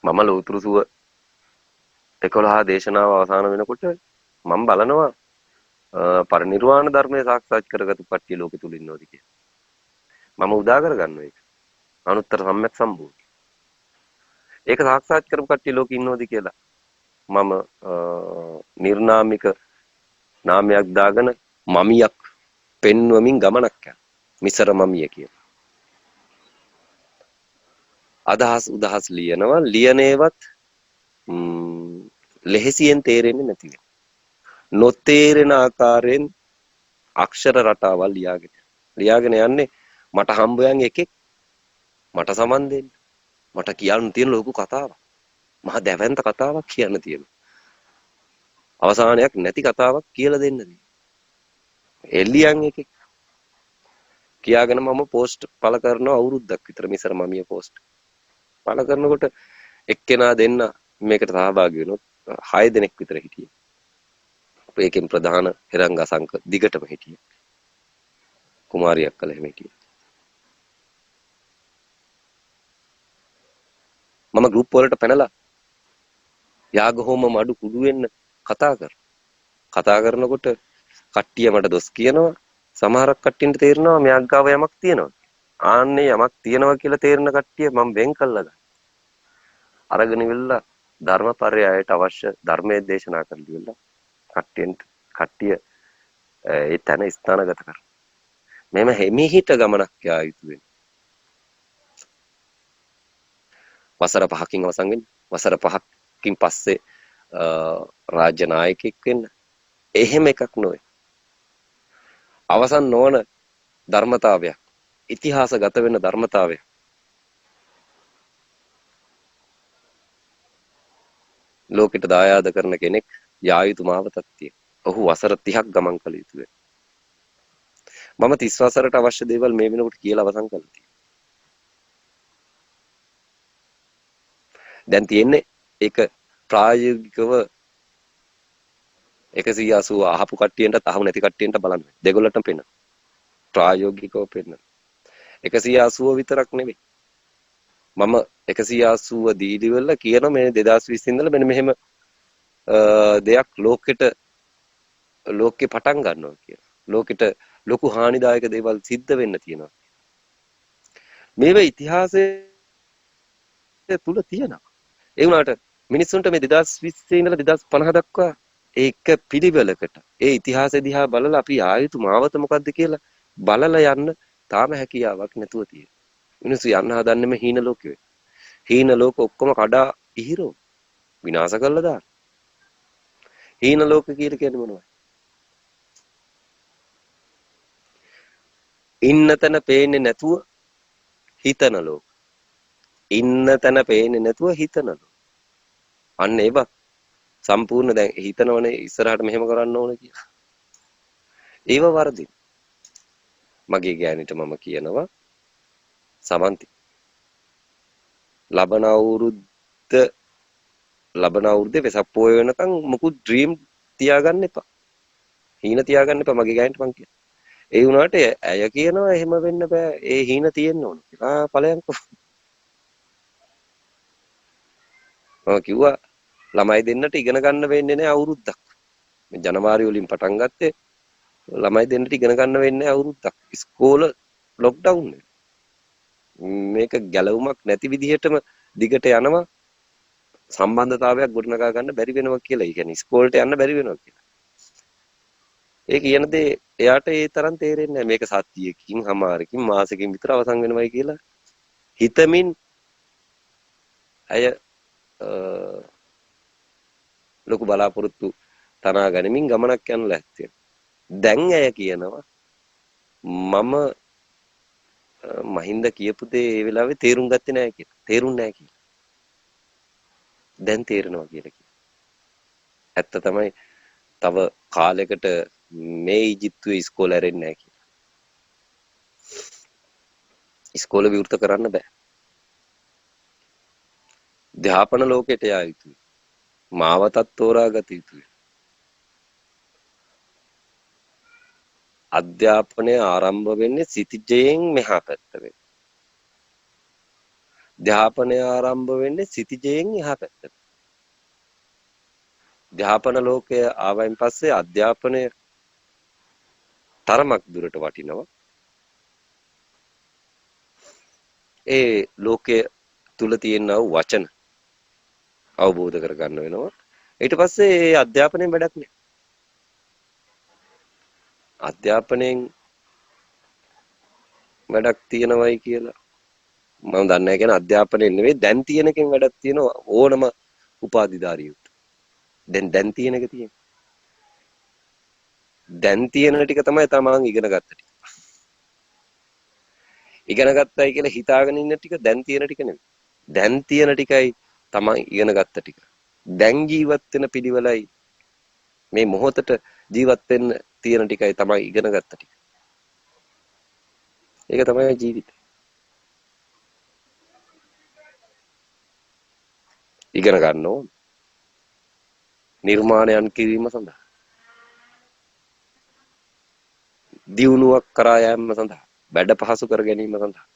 මම ලෝතුරු සුව 11 දේශනාව අවසන් වෙනකොට මම බලනවා පරිනිර්වාණ ධර්මයේ සාක්ෂාත් කරගත්තු කට්ටිය ලෝකෙ තුල ඉන්නවද කියලා. මම උදා කරගන්නවා ඒක. අනුත්තර සම්‍යක් සම්බෝධි. ඒක සාක්ෂාත් කරපු කට්ටිය ලෝකෙ ඉන්නවද කියලා. මම නිර්නාමික නාමයක් දාගෙන මමියක් පෙන්වමින් ගමනක් යනවා. මිසර මමිය කියන. අදහස් උදහස් ලියනවා ලියනේවත් ලෙහෙසියෙන් තේරෙන්නේ නැති වෙන. නොතේරෙන ආකාරයෙන් අක්ෂර රටාවල් ලියාගෙන යන්නේ මට හම්බයන් එකෙක් මට සමන් දෙන්න. මට කියන්න තියෙන ලොකු කතාවක්. මහා දැවැන්ත කතාවක් කියන්න තියෙනවා. අවසානයක් නැති කතාවක් කියලා දෙන්න තියෙනවා. එල්ලියන් එකෙක් කියාගෙන මම පෝස්ට් පළ කරනවා අවුරුද්දක් විතර මිසර මමිය පෝස්ට්. පළ කරනකොට එක්කෙනා දෙන්න මේකට සහභාගී වෙනොත් 6 දෙනෙක් විතර හිටියේ. ඒකෙන් ප්‍රධාන හිරංග සංක දිගටම හිටියේ. කුමාරියක් කල එහෙම හිටියේ. මම ගෲප් වලට පැනලා යාග හෝම මඩු කුඩු වෙන්න කතා කරනකොට කට්ටිය මට දොස් කියනවා. සමහරක් කට්ටියන්ට තේරෙනවා මෙයක් ගාව යමක් තියෙනවා. ආන්නේ යමක් තියෙනවා කියලා තේරෙන කට්ටිය මම වෙන් කළා ගන්න. අරගෙන ඉවිල්ලා ධර්මපරයයට අවශ්‍ය ධර්මයේ දේශනා කරලා ඉවිල්ලා කට්ටිය ඒ තැන ස්ථානගත කරනවා. මෙහෙම හිමිහිට ගමනක් යා යුතු වෙනවා. වසර 5කින් අවසන් වෙන්නේ. වසර 5කින් පස්සේ රාජ්‍ය නායකයෙක් වෙන්න. එහෙම එකක් නොවේ. අවසන් නොවන ධර්මතාවයක්. ඉතිහාසගත වෙන ධර්මතාවයක්. ලෝකෙට දායාද කරන කෙනෙක් යා යුතු මාවතක් තියෙනවා. ඔහු වසර 30ක් ගමන් කළ යුතු වෙනවා. මම 30 වසරට අවශ්‍ය දේවල් මේ වෙනකොට කියලා අවසන් කළා තියෙනවා. දැන් තියෙන්නේ ඒක ප්‍රායෝගිකව 180 අහපු කට්ටියන්ට අහු නැති කට්ටියන්ට බලන්න. දෙගොල්ලටම පෙන්න. ප්‍රායෝගිකව පෙන්න. 180 විතරක් නෙවෙයි. මම 180 දීදිවල කියන මේ 2020 ඉඳලා මෙන්න මෙහෙම දෙයක් ලෝකෙ පටන් ගන්නවා කියලා. ලෝකෙට ලොකු හානිදායක දේවල් සිද්ධ වෙන්න තියෙනවා. මේව ඉතිහාසයේ තුල තියෙනවා. ඒ වුණාට මිනිස්සුන්ට මේ 2020 ඉඳලා 2050 දක්වා ඒක පිළිවෙලකට ඒ ඉතිහාසය දිහා බලලා අපි ආයුතු මාවත මොකද්ද කියලා බලලා යන්න තාම හැකියාවක් නැතුව තියෙනවා. මිනිස්සු යන්න හදන්නේ මේ හීන ලෝකෙ. හීන ලෝක ඔක්කොම කඩා ඉහිරෝ විනාශ කරලා දාන. හීන ලෝක කියලා කියන්නේ මොනවද? ඉන්න තැන පේන්නේ නැතුව හිතන ලෝක. ඉන්න තැන පේන්නේ නැතුව හිතන ලෝක. අන්න ඒව සම්පූර්ණ දැන් හිතනවනේ ඉස්සරහට මෙහෙම කරන්න ඕන කියලා. ඒව වරදින්. මගේ ගෑනිට මම කියනවා සමන්ති ලබන අවුරුද්දේ වෙසක් පොය වෙනකන් මොකුත් ඩ්‍රීම් තියාගන්න එපා. හීන තියාගන්න එපා මගේ ගෑනිට මං කියනවා. ඒ වුණාට ඇය කියනවා එහෙම වෙන්න බෑ. ඒ හීන තියෙන්න ඕන කියලා. ඵලයන්කෝ. මම කිව්වා ළමයි දෙන්නට ඉගෙන ගන්න වෙන්නේ නැහැ අවුරුද්දක්. මේ ජනවාරි වලින් පටන් ගත්තේ ළමයි දෙන්නට ඉගෙන ගන්න වෙන්නේ අවුරුද්දක්. ඉස්කෝල ලොක්ඩවුන් මේක ගැලවුමක් නැති විදිහටම දිගට යනවා සම්බන්ධතාවයක් ගොඩනගා ගන්න බැරි වෙනවා කියලා. ඒ කියන්නේ ඉස්කෝලේට යන්න බැරි වෙනවා කියලා. ඒ කියන දේ එයාට ඒ තරම් තේරෙන්නේ නැහැ. මේක සතියකින්, හමාරකින්, මාසෙකින් විතර අවසන් වෙනවයි කියලා හිතමින් අය ලොකු බලාපොරොත්තු තනා ගනිමින් ගමනක් යන ලැස්තිය. දැන් ඇය කියනවා මම මහින්ද කියපු දේ ඒ වෙලාවේ තේරුම් ගත්තේ නැහැ කියලා. තේරුම් නැහැ කියලා. දැන් තේරෙනවා කියලා කිව්වා. ඇත්ත තමයි තව කාලයකට මේ ඊජිප්තුවේ ඉස්කෝල ඇරෙන්නේ නැහැ කියලා. ඉස්කෝල විවෘත කරන්න බෑ. ධ්‍යාපන ලෝකයට යා යුතුයි. මාවතත් තෝරාගත යුතුයි. අධ්‍යාපනය ආරම්භ වෙන්නේ සිටිජයෙන් මෙහා පැත්ත වෙන. ධ්‍යාපනය ආරම්භ වෙන්නේ සිතිජයෙන් එහා පැත්තට. ධ්‍යාපන ලෝකය ආවයින් පස්සේ අධ්‍යාපනය තරමක් දුරට වටිනවා. ඒ ලෝකයේ තුල තියෙන වචන අවබෝධ කරගන්න වෙනවා. ඊට පස්සේ ඒ අධ්‍යාපනයෙන් වැඩක් නෑ. අධ්‍යාපනයෙන් වැඩක් තියෙනවයි කියලා මම දන්නේ නැහැ. කියන අධ්‍යාපනයෙන් නෙවෙයි දැන් තියෙන එකෙන් වැඩක් තියෙනවා ඕනම උපාධිධාරියෙකුට. දැන් තියෙන එක තියෙන්නේ. දැන් තියෙන ටික තමයි තමන් ඉගෙන ගත්ත ටික. ඉගෙන ගත්තයි කියලා හිතාගෙන ඉන්න ටික දැන් තියෙන ටික නෙවෙයි. දැන් තියෙන ටිකයි තමයි ඉගෙන ගත්ත ටික. දැන් ජීවත් වෙන පිළිවෙලයි මේ මොහොතට ජීවත් වෙන්න තියෙන ටිකයි තමයි ඉගෙන ගත්ත ටික. ඒක තමයි ජීවිතය. ඉගෙන ගන්න ඕන. නිර්මාණයන් කිරීම සඳහා. දියුණුවක් කරා යාම සඳහා. වැඩ පහසු කර ගැනීම සඳහා.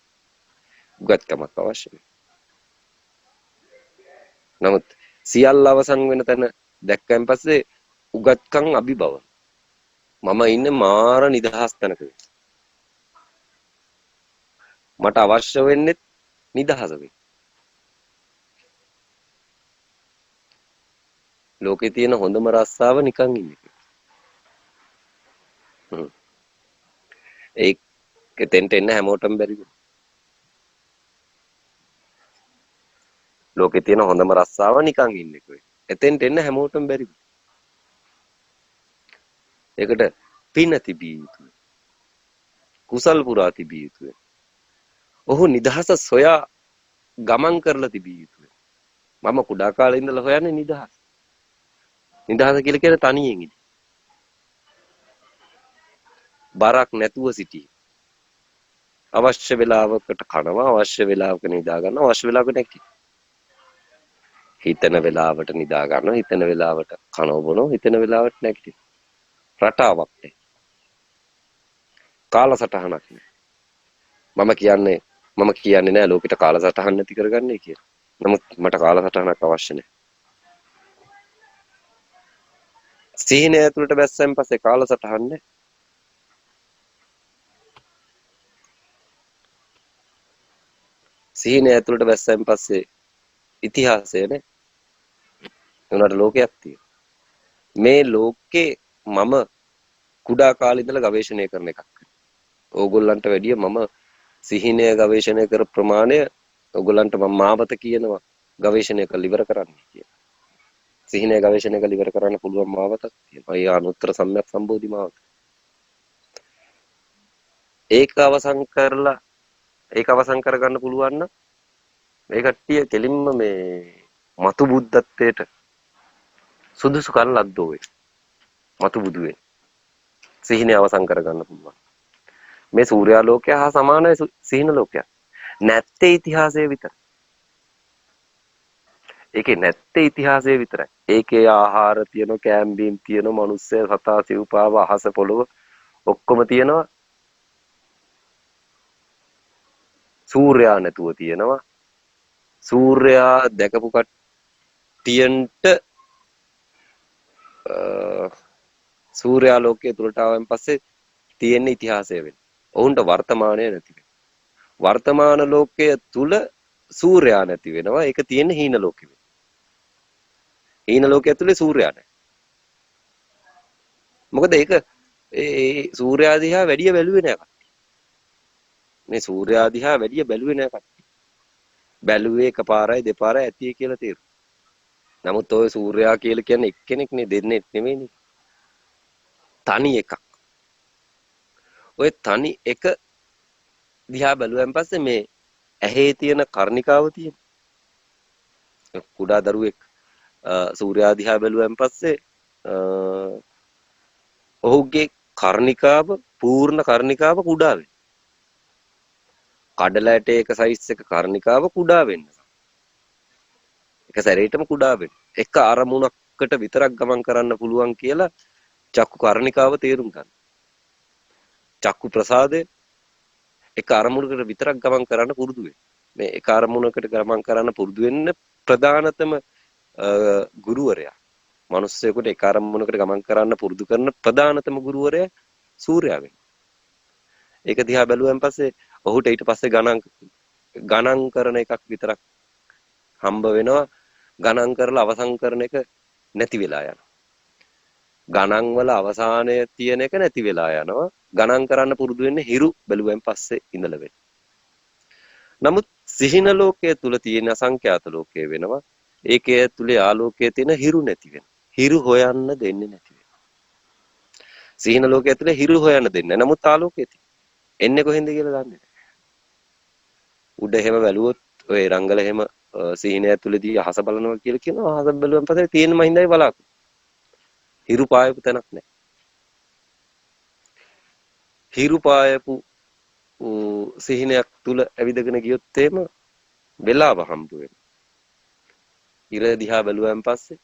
උගත්කමක් අවශ්‍යයි. නමුත් සියල්ල අවසන් වෙන තැන දැක්කයින් පස්සේ උගත්කම් අභිබව. මම ඉන්නේ මාර නිදහස් තැනක. මට අවශ්‍ය වෙන්නේ නිදහස වෙයි. ලෝකේ තියෙන හොඳම රස්සාව නිකන් ඉන්නේ. ඒක තෙන්ට එන්න හැමෝටම බැරි. ලෝකේ තියෙන හොඳම රස්සාව නිකන් ඉන්න එක. එතෙන්ට එන්න හැමෝටම බැරි. ඒකට පින තිබිය යුතුයි. කුසල් පුරා තිබිය යුතුයි. ඔහු නිදහස සොයා ගමන් කරලා තිබිය යුතුයි. මම කුඩා කාලේ ඉඳලා හොයන්නේ නිදහස. නිදහස කියලා කියන්නේ තනියෙන් ඉන්න. බරක් නැතුව සිටී. අවශ්‍ය වෙලාවකට කනවා, අවශ්‍ය වෙලාවක නිදා ගන්නවා, අවශ්‍ය වෙලාවකට නැගිටිනවා. හිතන වෙලාවට නිදා ගන්නවා, හිතන වෙලාවට කනව බොනවා, හිතන වෙලාවට නැගිටිනවා. රටාවක් නැහැ. කාලසටහනක් නැහැ. මම කියන්නේ නෑ ලෝකෙට කාලසටහන් නැති කරගන්නයි කියලා. නමුත් මට කාලසටහනක් අවශ්‍ය නැහැ. සීනය ඇතුළට බැස්සෙන් පස්සේ කාලසටහන් නැහැ. සීනය ඇතුළට බැස්සෙන් පස්සේ ඉතිහාසය නේ. උනාට ලෝකයක් තියෙනවා. මේ ලෝකේ මම කුඩා කාලේ ඉඳලා ගවේෂණය කරන එකක්. ඕගොල්ලන්ට වැඩිය මම සිහිනය ගවේෂණය කර ප්‍රමාණය ඕගොල්ලන්ට මම මාවත කියනවා ගවේෂණය කරලා ඉවර කරන්න කියලා. සිහිනය ගවේෂණය කරලා ඉවර කරන්න පුළුවන් මාවතක් තියෙනවා. ඒ අනුත්තර සම්‍යක් සම්බෝධි මාවත. ඒක අවසන් කරගන්න පුළුවන් නම් මේ කට්ටිය කෙලින්ම මේ මතු බුද්ධත්වයට සුදුසු කල් ලද්දෝ වේ. මතු බුදු වේ. සිහිනය අවසන් කරගන්න පුළුවන්. මේ සූර්යා ලෝකය හා සමානයි සිහින ලෝකයක්. නැත්තේ ඉතිහාසය විතරයි. ඒකේ නැත්තේ ඉතිහාසය විතරයි. ඒකේ ආහාර තියෙනවා, කෑම බීම් තියෙනවා, මිනිස්සය සතා සිව්පාව අහස පොළොව ඔක්කොම තියෙනවා. සූර්යා නැතුව තියෙනවා. සූර්යා දැකපු කට්ටියන්ට සූර්යා ලෝකයේ තුලට ආවෙන් පස්සේ තියෙන ඉතිහාසය වෙන්නේ. ඔවුන්ට වර්තමානය නැති වෙනවා. වර්තමාන ලෝකය තුල සූර්යා නැති වෙනවා. ඒක තියෙන්නේ හීන ලෝකෙ. හීන ලෝකය ඇතුලේ සූර්යා නැහැ. මොකද ඒක ඒ සූර්යා දිහා වැඩිය බැලුවේ නැහැ කට්ටිය. මේ සූර්යා දිහා වැඩිය බැලුවේ නැහැ කට්ටිය. බැලුවේ එකපාරයි දෙපාරයි ඇති කියලා තේරුණා. නමුත් ඔය සූර්යා කියලා කියන්නේ එක්කෙනෙක් නේ දෙන්නේ නෙමෙයිනේ. තනි එකක්. ඔය තනි එක දිහා බැලුවෙන් පස්සේ මේ ඇහි තියෙන කර්ණිකාව තියෙන කුඩා දරුවෙක් සූර්යා දිහා බැලුවෙන් පස්සේ ඔහුගේ කර්ණිකාව පූර්ණ කර්ණිකාව කුඩා වෙනවා. කඩල ඇටයක සයිස් එක කර්ණිකාව කුඩා වෙනවා. එක සැරේටම කුඩා වෙනවා. එක අරමුණකට විතරක් ගමන් කරන්න පුළුවන් කියලා චක්කු කර්ණිකාව තේරුම් ගන්න. චක්කු ප්‍රසාදය එක අරමුණකට විතරක් ගමන් කරන්න පුරුදු වෙනවා. මේ එක අරමුණකට ගමන් කරන්න පුරුදු වෙන්න ප්‍රධානතම ගුරුවරයා. මිනිස්සෙකුට එක අරමුණකට ගමන් කරන්න පුරුදු කරන ප්‍රධානතම ගුරුවරයා සූර්යයා වෙනවා. ඒක දිහා බැලුවෙන් පස්සේ ඔහුට ඊට පස්සේ ගණන් කරන එකක් විතරක් හම්බ වෙනවා. ගණන් කරලා අවසන් කරන එක නැති වෙලා යනවා. ගණන් වල අවසානයේ තියෙන එක නැති වෙලා යනවා. ගණන් කරන්න පුරුදු වෙන්නේ හිරු බැලුවෙන් පස්සේ ඉඳලා වෙන්නේ. නමුත් සිහින ලෝකයේ තුල තියෙන අසංඛ්‍යාත ලෝකයේ වෙනවා. ඒකයේ තුලේ ආලෝකයේ තියෙන හිරු නැති වෙනවා. හිරු හොයන්න දෙන්නේ නැති වෙනවා. සිහින ලෝකයේ තුලේ හිරු හොයන්න දෙන්නේ. නමුත් ආලෝකයේ තියෙන. එන්නේ කොහෙන්ද කියලා දන්නේ නැහැ. උඩ එහෙම බැලුවොත් ඔය රංගල එහෙම සිහිනය තුලදී අහස බලනවා කියලා කියනවා. අහස බැලුවන් පස්සේ තියෙන මහින්දයි බලාපොරොත්තු. හිරු පායපු තැනක් නැහැ. හිරු පායපු සිහිනයක් තුල ඇවිදගෙන ගියොත් එහෙම වෙලාව හම්බ වෙනවා. ඉර දිහා බැලුවෙන් පස්සේ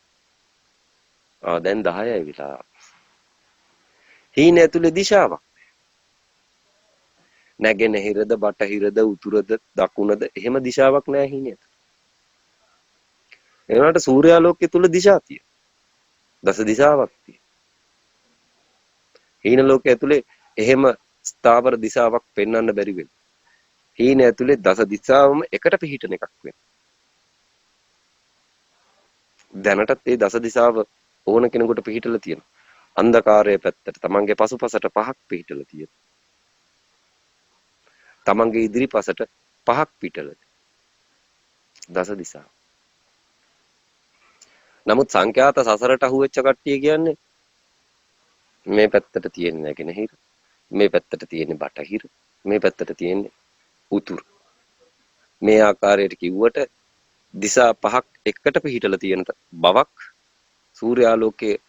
දැන් 10යි වෙලා. හීනය තුල දිශාවක්. නැගෙනහිරද බටහිරද උතුරද දකුණද එහෙම දිශාවක් නැහැ හීනයට. ඒ වුණාට සූර්යාලෝකයේ තුල දිශා තියෙනවා. දස දිශාවක් තියෙනවා. හීන ලෝකයේ ඇතුලේ එහෙම ස්ථාවර දිශාවක් පෙන්වන්න බැරි වෙනවා. හීන ඇතුලේ දස දිශාවම එකට පිහිටන එකක් වෙනවා. දැනටත් මේ දස දිශාව ඕන කෙනෙකුට පිහිටලා තියෙනවා. අන්ධකාරයේ පැත්තට තමන්ගේ පසුපසට පහක් පිහිටලා තියෙනවා. තමන්ගේ ඉදිරිපසට පහක් පිටලා දස දිශාව. නමුත් සංඛ්‍යාත සසරට අහුවෙච්ච කට්ටිය කියන්නේ මේ පැත්තට තියෙන නැගෙනහිර, මේ පැත්තට තියෙන බටහිර, මේ පැත්තට තියෙන උතුර. මේ ආකාරයට කිව්වට දිශා පහක් එකට පිහිටලා තියෙන බවක් සූර්යාලෝකයේ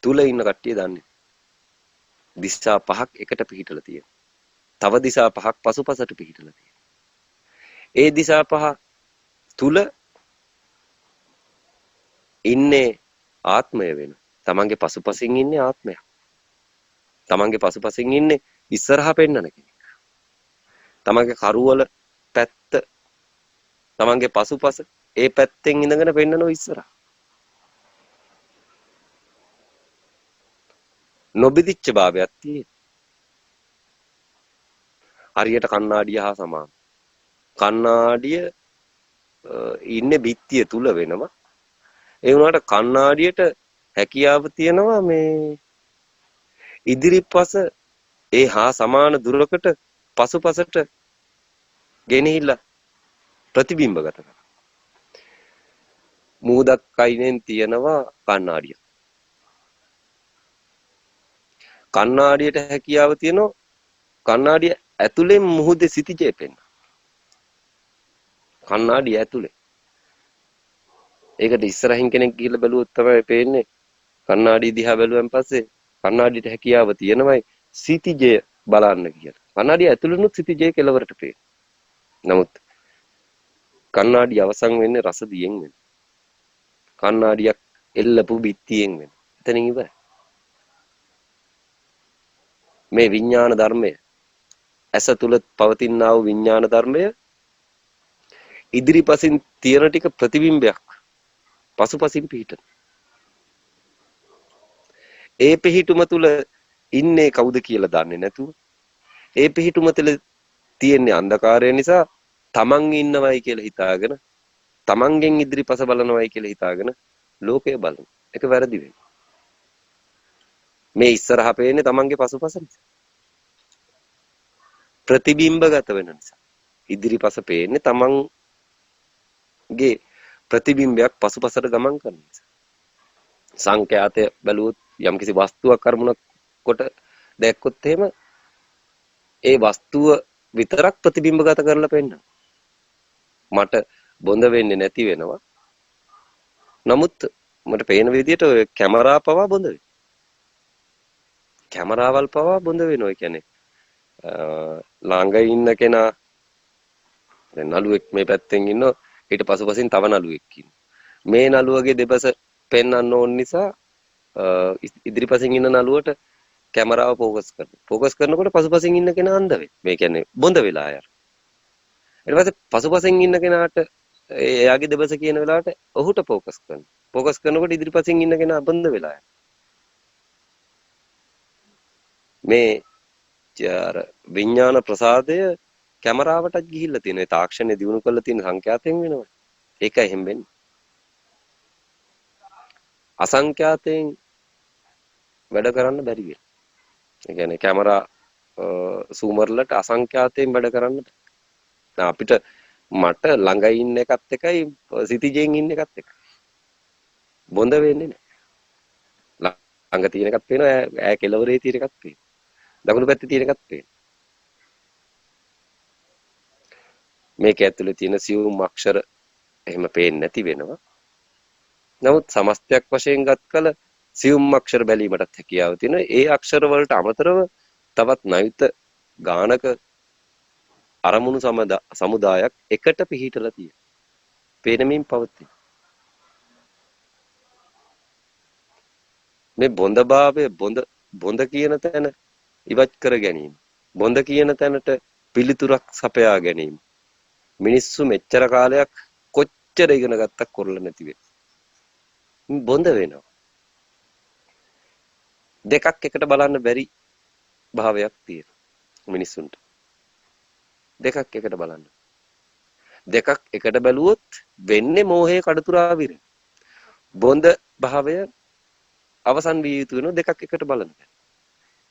තුල ඉන්න කට්ටිය දන්නේ. දිශා පහක් එකට පිහිටලා තියෙනවා. තව දිශා පහක් පසුපසට පිහිටලා තියෙනවා. ඒ දිශා පහ තුල ඉන්නේ ආත්මය වෙන. තමන්ගේ පසුපසින් ඉන්නේ ආත්මයක්. තමන්ගේ පසුපසින් ඉන්නේ ඉස්සරහා පෙන්නන කෙනෙක්. තමන්ගේ කරුවල පැත්ත තමන්ගේ පසුපස ඒ පැත්තෙන් ඉඳගෙන පෙන්නනෝ ඉස්සරහා. නොබිදිච්ච භාවයක් තියෙන. හරියට කණ්ණාඩිය හා සමාන. කණ්ණාඩිය ඉන්නේ බිත්තිය තුල වෙනවා. ඒ වුණාට කණ්ණාඩියට හැකියාව තියෙනවා මේ ඉදිරිපස ඒ හා සමාන දුරකට පසුපසට ගෙනහිල්ලා ප්‍රතිබිම්බගත කරනවා. මූදක් අයිනෙන් තියෙනවා කණ්ණාඩිය. කණ්ණාඩියට හැකියාව තියෙනවා කණ්ණාඩිය ඇතුලෙන් මුහුදේ සිටිජේ පෙන්න. කණ්ණාඩිය ඇතුලේ. ඒකට ඉස්සරහින් කෙනෙක් ගිහිල්ලා බැලුවොත් තමයි පේන්නේ කණ්ණාඩිය දිහා බැලුවෙන් පස්සේ කණ්ණාඩියට හැකියාව තියෙනවයි සිටිජය බලන්න කියලා. කණ්ණාඩිය ඇතුළෙනුත් සිටිජය කෙලවරට පේනවා. නමුත් කණ්ණාඩිය අවසන් වෙන්නේ රසදියෙන් වෙන. කණ්ණාඩියක් එල්ලපු බිත්තියෙන් වෙන. එතනින් ඉවරයි. මේ විඥාන ධර්මය ඇස තුල පවතිනා වූ විඥාන ධර්මය ඉදිරිපසින් තියෙන ටික ප්‍රතිබිම්බයක් පසුපසින් පිහිටන. ඒ පිහිටුම තුල ඉන්නේ කවුද කියලා දන්නේ නැතුව ඒ පිහිටුම තුල තියෙන අන්ධකාරය නිසා තමන් ඉන්නවයි කියලා හිතාගෙන තමන්ගෙන් ඉදිරිපස බලනවයි කියලා හිතාගෙන ලෝකය බලන එක වැරදි වෙනවා. මේ ඉස්සරහා පේන්නේ තමන්ගේ පසුපස නිසා. ප්‍රතිබිම්බගත වෙන නිසා. ඉදිරිපස පේන්නේ තමන්ගේ ප්‍රතිබිම්බයක් පසුපසට ගමන් කරන නිසා. සංඛ්‍යාතය බැලුවොත් යම්කිසි වස්තුවක් අරමුණක් කොට දැක්කොත් එහෙම ඒ වස්තුව විතරක් ප්‍රතිබිම්බගත කරලා පෙන්නන. මට බොඳ වෙන්නේ නැති වෙනවා. නමුත් මට පේන විදිහට ඔය කැමරා පවා බොඳ වෙනවා. කැමරාවල් පවා බොඳ වෙනවා. ඒ කියන්නේ ළඟ ඉන්න කෙනා දැන් නළුවෙක් මේ පැත්තෙන් ඉන්නවා ඊට පසුපසින් තව නළුවෙක් ඉන්නවා. මේ නළුවගේ දෙපස පෙන්වන්න ඕන නිසා ඉදිරිපසින් ඉන්න නළුවට කැමරාව ફોකස් කරනවා. ફોකස් කරනකොට පසුපසින් ඉන්න කෙනා අන්ධ වෙනවා. මේ කියන්නේ බොඳ වෙලා යනවා. ඊට පස්සේ පසුපසින් ඉන්න කෙනාට එයාගේ දෙබස කියන වෙලාවට ඔහුට ફોකස් කරනවා. ફોකස් කරනකොට ඉදිරිපසින් ඉන්න කෙනා බඳ වෙලා යනවා. මේ අර විඥාන ප්‍රසාදය කැමරාවටත් ගිහිල්ලා තියෙනවා. ඒ තාක්ෂණය දිනු කරලා තියෙන සංඛ්‍යාතයෙන් වෙනවා. ඒකයි එහෙම වෙන්නේ. අසංඛ්‍යාතයෙන් වැඩ කරන්න බැරි වෙනවා. ඒ කියන්නේ කැමරා සූමර්ලට අසංඛ්‍යාතයෙන් වැඩ කරන්න අපිට මට ළඟ ඉන්න එකත් එකයි සිටිජෙන් ඉන්න එකත් එකයි. බොඳ වෙන්නේ නැහැ. ළඟ තියෙන එකත් පේනවා ඈ කෙළවරේ තියෙන එකත් පේනවා. දකුණු පැත්තේ තියෙන එකත් පේනවා. මේක ඇතුලේ තියෙන සියුම් අක්ෂර එහෙම පේන්නේ නැති වෙනවා. නමුත් සමස්තයක් වශයෙන් ගත් කල සියුම් අක්ෂර බැලීමටත් හැකියාව තියෙන. ඒ අක්ෂර වලට අමතරව තවත් නයිත ගානක අරමුණු සමුදායක් එකට පිහිටලා තියෙනවා. පේනමින් පවතී. මේ බොඳභාවය බොඳ කියන තැන ඉවත් කර ගැනීම. බොඳ කියන තැනට පිළිතුරක් සපයා ගැනීම. මිනිස්සු මෙච්චර කාලයක් කොච්චර ඉගෙන ගත්තක් කරලා නැති වෙයි. බොඳ වෙනවා. දෙකක් එකට බලන්න බැරි භාවයක් තියෙනවා මිනිස්සුන්ට. දෙකක් එකට බලන්න. දෙකක් එකට බැලුවොත් වෙන්නේ මෝහයේ කඩතුරා විර. බොඳ භාවය අවසන් විය යුතු වෙනවා දෙකක් එකට බලන්න.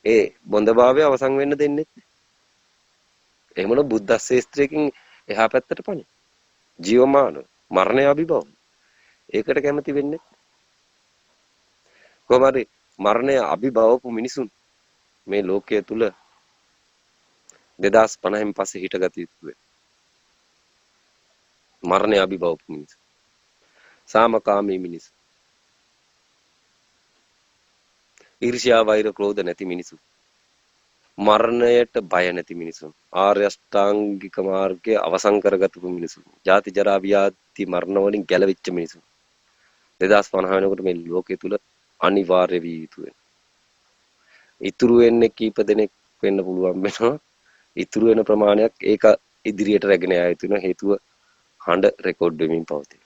ඒ බොඳ භාවය අවසන් වෙන්න දෙන්නේ නැහැ. එහෙමනම් බුද්ධ ශාස්ත්‍රයෙන් එහා පැත්තට පණ. ජීවමාන මරණය අභිභව. ඒකට කැමති වෙන්නේ කොහොමද මරණය අභිභවපු මිනිසුන් මේ ලෝකයේ තුල 2050න් පස්සේ හිටගත යුතුයි. මරණය අභිභවපු මිනිසු. සාමකාමී මිනිසු. ඊර්ෂ්‍යා වෛර ක්‍රෝධ නැති මිනිසු. මරණයට බය නැති මිනිසුන්. ආර්ය අෂ්ටාංගික මාර්ගය අවසන් කරගත්තු මිනිසුන්. ජාති ජරා ව්‍යාධි මරණ වලින් ගැලවිච්ච මිනිසුන්. 2050 වෙනකොට මේ ලෝකයේ තුල අනිවාර්ය විය යුතුයි. ඉතුරු වෙන්නේ කීප දෙනෙක් වෙන්න පුළුවන් වෙනවා. ඉතුරු වෙන ප්‍රමාණයක් ඒක ඉදිරියට රැගෙන යා යුතු වෙන හේතුව හඬ රෙකෝඩ් වෙමින් පවතී.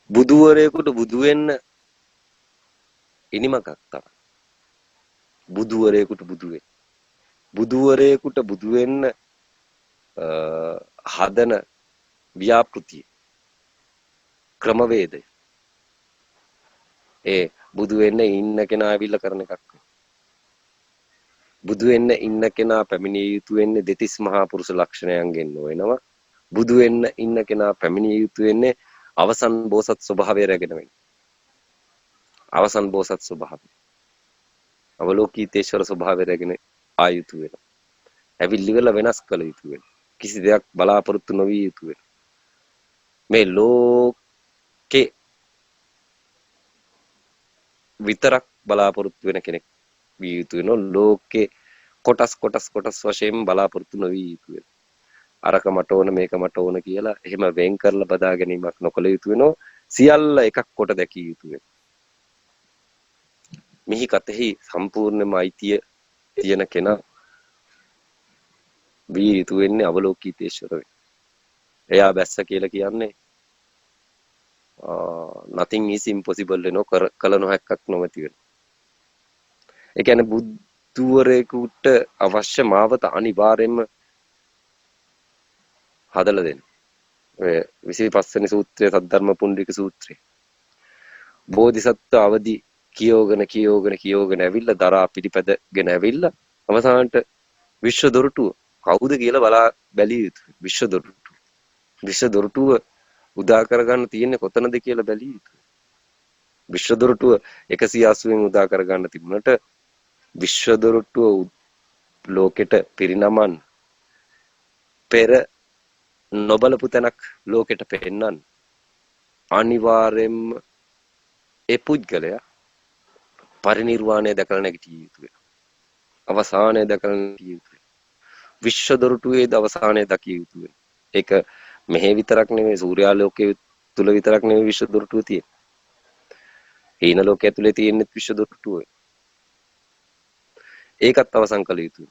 බුදුවරයෙකුට බුදු වෙන්න ඉනිමකක් තමයි. බුදුවරයෙකුට බුදු වෙන්න. බුදුවරයෙකුට බුදු වෙන්න හදන ව්‍යාපෘතිය ක්‍රමවේදය ඒ බුදු වෙන්න ඉන්න කෙනා ඇවිල්ලා කරන එකක්. බුදු වෙන්න ඉන්න කෙනා පැමිණිය යුතු වෙන්නේ දෙතිස් මහා පුරුෂ ලක්ෂණයන්ගෙන් වෙනවා. බුදු වෙන්න ඉන්න කෙනා පැමිණිය යුතු වෙන්නේ අවසන් බෝසත් ස්වභාවය රැගෙන වෙන්නේ. අවසන් බෝසත් ස්වභාවය. අවලෝකීතේශ්වර ස්වභාවය රැගෙන ආයුතු වෙනවා. ඇවිල්ලි වෙලා වෙනස් කළ යුතු වෙනවා. කිසි දෙයක් බලාපොරොත්තු නොවිය යුතු වෙනවා. මේ ලෝකේ විතරක් බලාපොරොත්තු වෙන කෙනෙක් විය යුතු වෙනවා. ලෝකේ කොටස් වශයෙන් බලාපොරොත්තු නොවිය යුතු වෙනවා. අරක මට ඕන මේක මට ඕන කියලා එහෙම වෙන් කරලා බදා ගැනීමක් නොකළ යුතු වෙනවා. සියල්ල එකක් කොට දැකිය යුතු වෙනවා. මිහි කතෙහි සම්පූර්ණම අයිතිය තියෙන කෙනා විය යුතු වෙන්නේ අවලෝකීතේශ්වර වේ. එයා බැස්ස කියලා කියන්නේ nothing is impossible වෙනෝ කල නොහැක්කක් නොමැති වෙනවා. ඒ කියන්නේ බුදුවරයෙකුට අවශ්‍ය මාවත අනිවාර්යයෙන්ම හදලා දෙන්න. ඔය 25 වෙනි සූත්‍රය සද්ධර්ම පුණ්ඩික සූත්‍රය. බෝධිසත්ව අවදි කියෝගෙන ඇවිල්ලා දරා පිටිපැදගෙන ඇවිල්ලා අවසානට විශ්ව දොරටුව කවුද කියලා බලා බැලිය යුතුයි. විශ්ව දොරටුව උදා කරගන්න තියෙන්නේ කොතනද කියලා බැලිය යුතුයි. විශ්ව දොරටුව 180න් උදා කරගන්න තිබුණට විශ්ව දොරටුව ලෝකෙට පිරිනමන් පෙර නොබලපු තැනක් ලෝකෙට පෙන්නන්න අනිවාර්යෙන්ම ඒ පුද්ගලයා පරිණිර්වාණය දැකලා නැගිටිය යුතුයි. අවසානය දැකලා නැගිටිය යුතුයි. විශ්ව දොරටුවේද අවසානය දකිය යුතුයි. ඒක මෙහෙ විතරක් නෙමෙයි සූර්යාලෝකයේ තුල විතරක් නෙමෙයි විශ්ව දොරටුව තියෙන්නේ. හීන ලෝකයේ තුලේ තියෙන විශ්ව දොරටුව. ඒකත් අවසන් කළ යුතුයි.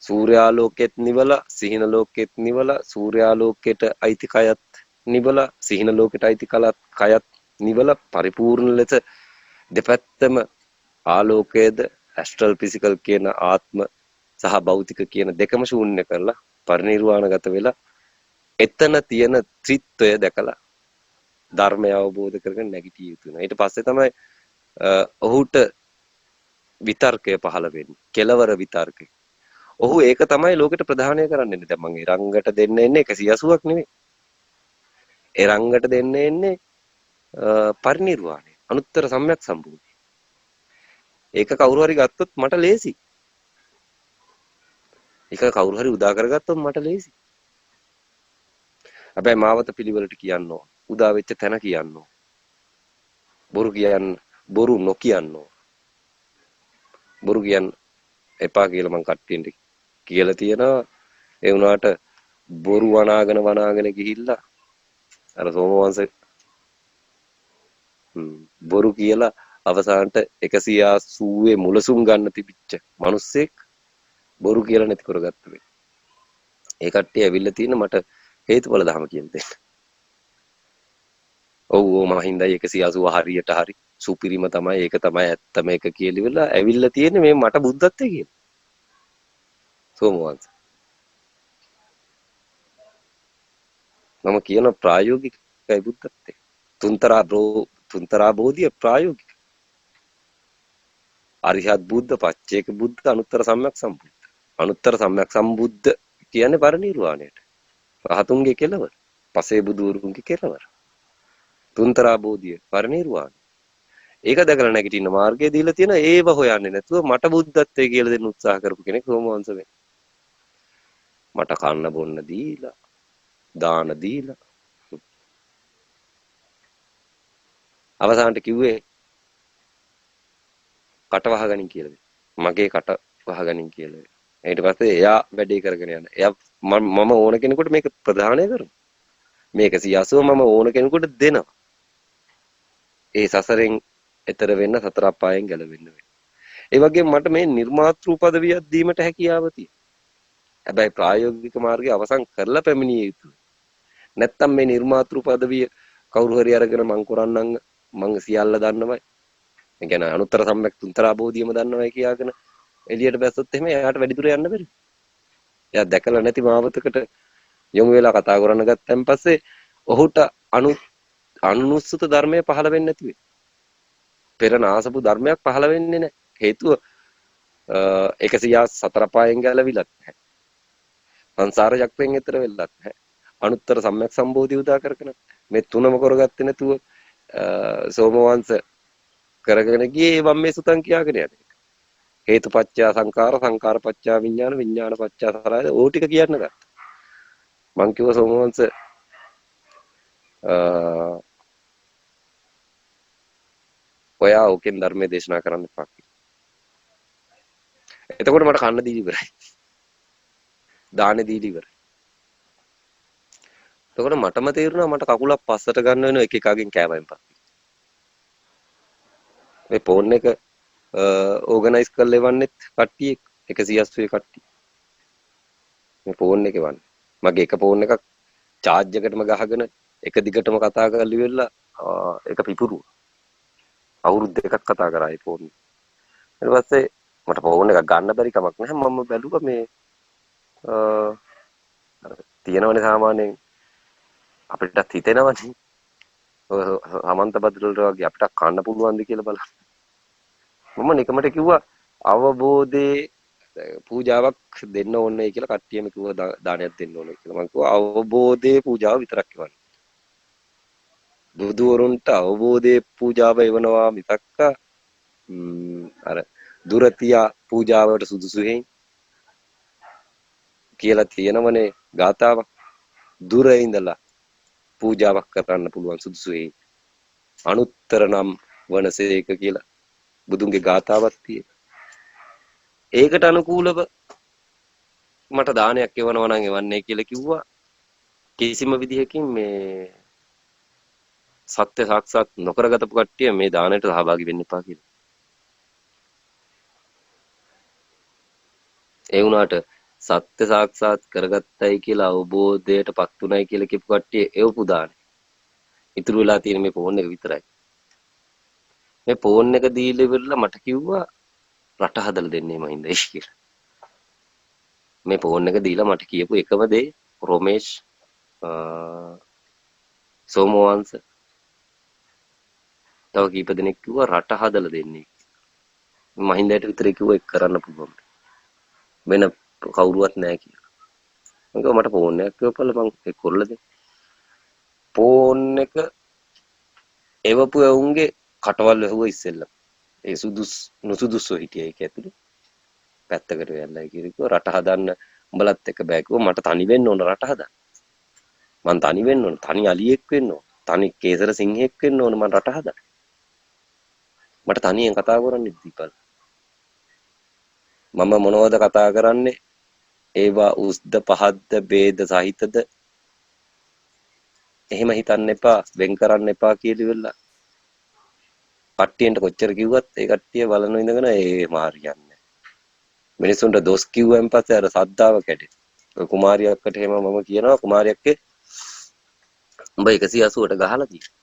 සූර්යාලෝකෙත් නිවලා, සිහින ලෝකෙත් නිවලා, සූර්යාලෝකයට අයිති කයත් නිවලා, සිහින ලෝකයට අයිති කයත් නිවලා පරිපූර්ණ ලෙස දෙපැත්තම ආලෝකයේද ඇස්ට්‍රල් ෆිසිකල් කියන ආත්ම සහ භෞතික කියන දෙකම ශූන්‍ය කරලා පරිනිර්වාණගත වෙලා එතන තියෙන ත්‍රිත්වය දැකලා ධර්මය අවබෝධ කරගෙන නැගිටිය යුතු වෙනවා. ඊට පස්සේ තමයි ඔහුට විතර්කය පහළ වෙන්නේ. කෙලවර විතර්කය. ඔහු ඒක තමයි ලෝකෙට ප්‍රදානය කරන්නේ. දැන් මම එරංගට දෙන්න එන්නේ 180ක් නෙවෙයි. එරංගට දෙන්න එන්නේ පරිනිර්වාණය. අනුත්තර සම්‍යක් සම්බුද්ධි. ඒක කවුරු හරි ගත්තොත් මට ලේසි. ඒක කවුරු හරි උදා කරගත්තොත් මට ලේසි. හැබැයි මාවත පිළිවෙලට කියන්න ඕන. උදා වෙච්ච තැන කියන්න ඕන. බොරු නොකියන්න ඕන. බොරු කියන්න එපා කියලා මං කට්ටියට කියලා තියෙනවා. ඒ වුණාට බොරු වනාගෙන ගිහිල්ලා අර සෝමවංශ බොරු කියලා අවසානට 180 මුලසුම් ගන්න තිබිච්ච මිනිස්සෙක් බොරු කියලා නැති කරගත්ත වෙයි. ඒ කට්ටිය ඇවිල්ලා තියෙන මට හේතුඵල ධම කියන දෙන්න. ඔව් මම හින්දායි 180 හරියට හරි සුපිරිම තමයි ඒක තමයි ඇත්තම එක කියලා ඉවරලා ඇවිල්ලා තියෙන්නේ මේ මට බුද්ධත්වයේ කියලා. සෝමවංශ. මම කියන ප්‍රායෝගිකයි බුද්ධත්වයේ. තුන්තරා බෝධිය ප්‍රායෝගික. අරිහත් බුද්ධ, පච්චේක බුද්ධ, අනුත්තර සම්‍යක් සම්බුද්ධ. අනුත්තර සම්‍යක් සම්බුද්ධ කියන්නේ පරිනිර්වාණයට. රහතුන්ගේ කෙලවර. පසේ බුදුරුන්ගේ කෙලවර. තුන්තරා බෝධිය පරිනිර්වාණය. ඒක දැකලා නැගිටින්න මාර්ගය දීලා තියෙන ඒව හොයන්නේ නැතුව මට බුද්ධත්වයේ කියලා දෙන්න උත්සාහ කරපු කෙනෙක් සෝමවංශ වෙන්නේ. මට කන්න බොන්න දීලා, දාන දීලා. අවසානට කිව්වේ කට වහගනින් කියලා. මගේ කට වහගනින් කියලා. ඊට පස්සේ එයා වැඩේ කරගෙන යන. එයා මම ඕන කෙනෙකුට මේක ප්‍රදානය කරනවා. මේක 180 මම ඕන කෙනෙකුට දෙනවා. ඒ සසරෙන් එතර වෙන්න සතර අපායෙන් ගැලවෙන්න වෙයි. ඒ වගේම මට මේ නිර්මාතෘ පදවියක් දීමට හැකියාව තියෙනවා. හැබැයි ප්‍රායෝගික මාර්ගය අවසන් කරලා පැමිණිය යුතුයි. නැත්තම් මේ නිර්මාතෘ පදවිය කවුරු හරි අරගෙන මං කරන්නම් මං සියල්ල දන්නවයි. ඒ කියන්නේ අනුත්තර සම්‍යක් තුන්තරා බෝධියම දන්නවයි කියාගෙන එළියට බැස්සොත් එහෙම එයාට වැඩි දුර යන්න බැරි. එයා දැකලා නැති මාවතකට යොමු වෙලා කතා කරන්න ගත්තන් පස්සේ ඔහුට අනුසුත ධර්මය පහළ වෙන්නේ නැති වෙයි. පෙර නාසපු ධර්මයක් පහළ වෙන්නේ නැහැ. හේතුව 104 පායෙන් ගැලවිලත් නැහැ. සංසාර චක්‍රයෙන් එතර වෙලත් නැහැ. අනුත්තර සම්‍යක් සම්බෝධි උදා කරගෙන මේ තුනම කරගත්තේ නැතුව සෝමවංශ කරගෙන ගියේ වම් මේ සුතං කියාගෙන යන්නේ. හේතුපච්චය සංකාර සංකාරපච්චය විඥාන විඥානපච්චය සලආයත ඕ ටික කියන්න ගත්තා. මං කිව්ව සෝමවංශ ඔයා ඕකෙන් ධර්මයේ දේශනා කරන්න එපා කියලා. එතකොට මට කන්න දීලා ඉවරයි. දානේ දීලා ඉවරයි. එතකොට මටම තේරුණා මට කකුලක් පස්සට ගන්න වෙන එක එකකින් කෑවෙන් පස්සේ. මේ ෆෝන් එක ඕගනයිස් කරලා එවන්නෙත් කට්ටිය 180 කට්ටිය. මේ ෆෝන් එක එවන්නේ. මගේ එක ෆෝන් එකක් charge එකටම ගහගෙන එක දිගටම කතා කරලා ඉවරලා ඒක පිපුරුවා. අවුරුදු දෙකක් කතා කරා ඒ ෆෝන් එක. ඊට පස්සේ මට ෆෝන් එකක් ගන්න බැරි කමක් නැහැ. මම බැලුවා මේ අර තියෙනවනේ සාමාන්‍යයෙන් අපිටත් හිතෙනවනේ. ඔය සමන්ත බද්දලට වගේ අපිට කන්න පුළුවන්ද කියලා බලන්න. මම නිකමට කිව්වා අවබෝධේ පූජාවක් දෙන්න ඕනේ කියලා කට්ටියම කිව්වා දානයක් දෙන්න ඕනේ කියලා. මම කිව්වා අවබෝධේ පූජාව විතරක් එවන්න. බුදුවරුන්ට අවබෝධේ පූජාව එවනවා මිසක් අර දුරතියා පූජාවට සුදුසු හේයි කියලා තියෙනවනේ ගාතාවක්. දුර ඉඳලා පූජාවක් කරන්න පුළුවන් සුදුසු හේයි. අනුත්තර නම් වනසේක කියලා බුදුන්ගේ ගාතාවක් තියෙනවා. ඒකට අනුකූලව මට දානයක් එවනවා නම් එවන්නේ කියලා කිව්වා. කිසිම විදිහකින් මේ සත්‍ය සාක්ෂාත් නොකරගතපු කට්ටිය මේ දානයට සහභාගී වෙන්න එපා කියලා. ඒ වුණාට සත්‍ය සාක්ෂාත් කරගත්තයි කියලා අවබෝධයටපත් උනායි කියලා කියපු කට්ටිය එවපු දානේ. ඉතුරු වෙලා තියෙන මේ ෆෝන් එක විතරයි. මේ ෆෝන් එක දීලා ඉවරලා මට කිව්වා රට හදලා දෙන්නේ මහින්දයි කියලා. මේ ෆෝන් එක දීලා මට කියපු එකම දේ රොමේෂ් සෝමවංශ තව කීප දෙනෙක් කිව්වා රට හදලා දෙන්නේ. මහින්දයට විතරේ කිව්වා ඒක කරන්න පුළුවන්. වෙන කවුරුවත් නැහැ කියලා. මම කිව්වා මට ෆෝන් එකක් කියවපළ මං ඒක කරලා දෙන්න. ෆෝන් එක එවපු එවුන්ගේ කටවල් වැහුවා ඉස්සෙල්ලා. ඒ නුසුදුස්සෝ හිටියා ඒක ඇතුලේ. පැත්තකට වෙන්නයි කිව්වා රට හදන්න උඹලත් එක්ක බෑ කිව්වා මට තනි වෙන්න ඕන රට හදන්න. මං තනි වෙන්න ඕන තනි අලියෙක් වෙන්න ඕන. තනි කේසර සිංහෙක් වෙන්න ඕන මං රට හදන්න. මට තනියෙන් කතා කරන්න දීපල්. මම මොනවද කතා කරන්නේ? ඒවා උස්ද පහද්ද ભેද සහිතද එහෙම හිතන්න එපා වෙන් කරන්න එපා කියලා ඉවරලා කට්ටියන්ට කොච්චර කිව්වත් ඒ කට්ටිය බලන ඉඳගෙන ඒ මාරියන්නේ මිනිසුන්ට දොස් කිව්වෙන් පස්සේ අර සද්දාව කැඩේ ඔය කුමාරියක්කට එහෙම මම කියනවා කුමාරියක්ගේ උඹ 180ට ගහලා තියෙනවා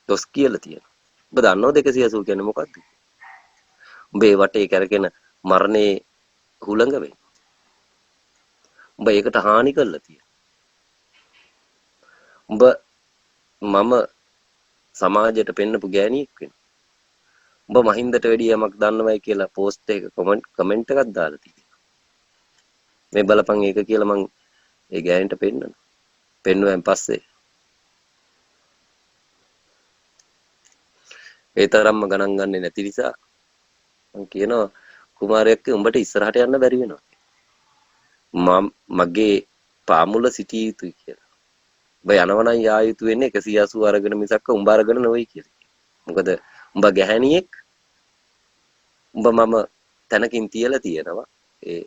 දොස් කියලා තියෙනවා උඹ දන්නවද 180 කියන්නේ මොකක්ද උඹ ඒ වටේ කරගෙන මරණේ හුළඟ වෙයි උඹ ඒකට හානි කළා තියෙනවා උඹ මම සමාජයට පෙන්නපු ගෑණියෙක් වෙනවා. උඹ මහින්දට වැඩි යමක් දන්නවයි කියලා පෝස්ට් එක කමෙන්ට් එකක් දාලා තියෙනවා. මේ බලපන් ඒක කියලා මං ඒ ගෑණිට පෙන්නනවා. පෙන්නුවෙන් පස්සේ ඒ තරම්ම ගණන් ගන්නේ නැති නිසා මං කියනවා කුමාරයෙක් උඹට ඉස්සරහට යන්න බැරි වෙනවා. මගේ පාමුල සිටිය යුතුයි කියලා. උඹ යනවා නම් යා යුතු වෙන්නේ 180 අරගෙන මිසක් උඹ අරගෙන නෙවෙයි කියලා. මොකද උඹ ගැහණියෙක් උඹ මම තැනකින් තියලා තියෙනවා ඒ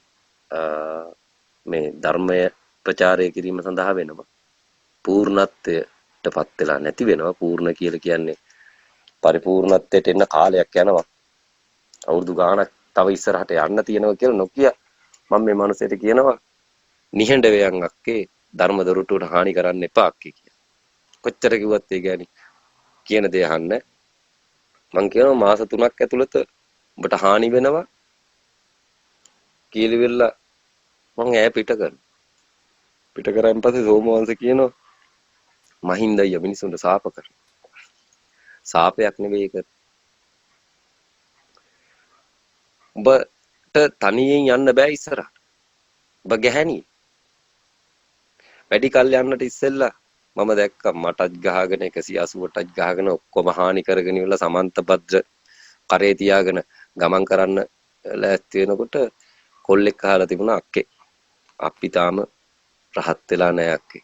මේ ධර්මය ප්‍රචාරය කිරීම සඳහා වෙනවා පූර්ණත්වයටපත් වෙලා නැති වෙනවා පූර්ණ කියලා කියන්නේ පරිපූර්ණත්වයට එන්න කාලයක් යනවා අවුරුදු ගාණක් තව ඉස්සරහට යන්න තියෙනවා කියලා නොකිය මම මේ මනුස්සයට කියනවා නිහඬ වේයන් අක්කේ ධර්ම දොරටුවට හානි කරන්න එපා අක්කේ කියලා කොච්චර කිව්වත් ඒ ගෑණි කියන දේ අහන්න මං කියනවා මාස 3ක් ඇතුළත ඔබට හානි වෙනවා කීලිවෙල්ල මං ඈ පිට කරන් පස්සේ සෝමවංශ කියනවා මහින්දయ్య මිනිසුන්ට සාප කරන සාපයක් නෙවෙයි ඒක ඔබට තනියෙන් යන්න බෑ ඉස්සරහට ඔබ ගැහණියි වැඩි කල් යන්නට ඉස්සෙල්ලා මම දැක්කා මටත් ගහගෙන 180ටත් ගහගෙන ඔක්කොම හානි කරගෙන ඉවලා සමන්ත භද්‍ර කරේ තියාගෙන ගමන් කරන්න ලෑස්ති වෙනකොට කොල්ලෙක් අහලා තිබුණා අක්කේ අපි තාම රහත් වෙලා නැහැ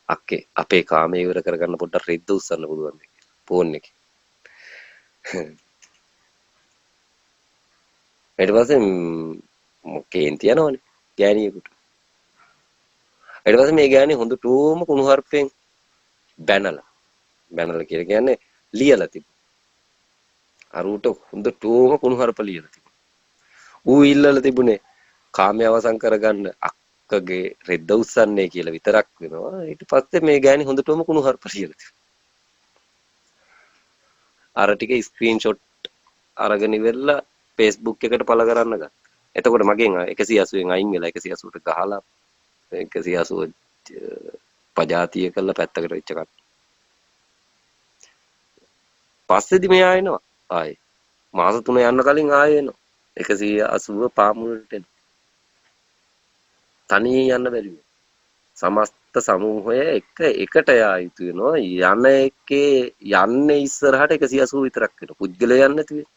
අක්කේ අපේ කාමයේ ඉවර කරගන්න පොඩ්ඩක් රෙද්ද උස්සන්න පුළුවන් ද ෆෝන් එකේ ඊට පස්සේ කේන්ති යනවනේ ගෑණියෙකුට ඊට පස්සේ මේ ගෑණි හොඳටම කුණුහරුපෙන් බැනලා කියලා කියන්නේ ලියලා තිබුණා අරුට හොඳටම කුණුහරුප ලියලා තිබුණා ඌ ඉල්ලලා තිබුණේ කාමයේ අවසන් කරගන්න අක්කගේ රෙද්ද උස්සන්නේ කියලා විතරක් වෙනවා ඊට පස්සේ මේ ගෑණි හොඳටම කුණුහරුප ලියලා තිබුණා අර ටික ස්ක්‍රීන්ෂොට් අරගෙන ඉවරලා Facebook එකට පළ කරන්න ගත්තා. එතකොට මගෙන් 180න් අයින් වෙලා 180ට ගහලා 180 පජාතිය කරලා පැත්තකට වෙච්ච කට. පස්සේදී මෙයා එනවා ආයේ. මාස 3 යන්න කලින් ආයේ එනවා. 180 පාමුලට එන. තනියෙන් යන්න බැරි වෙනවා. සමස්ත සමූහය එකට යා යුතු වෙනවා. යන එකේ යන්නේ ඉස්සරහට 180 විතරක් වෙනවා. පුද්ගලයා යන්නේ නැති වෙනවා.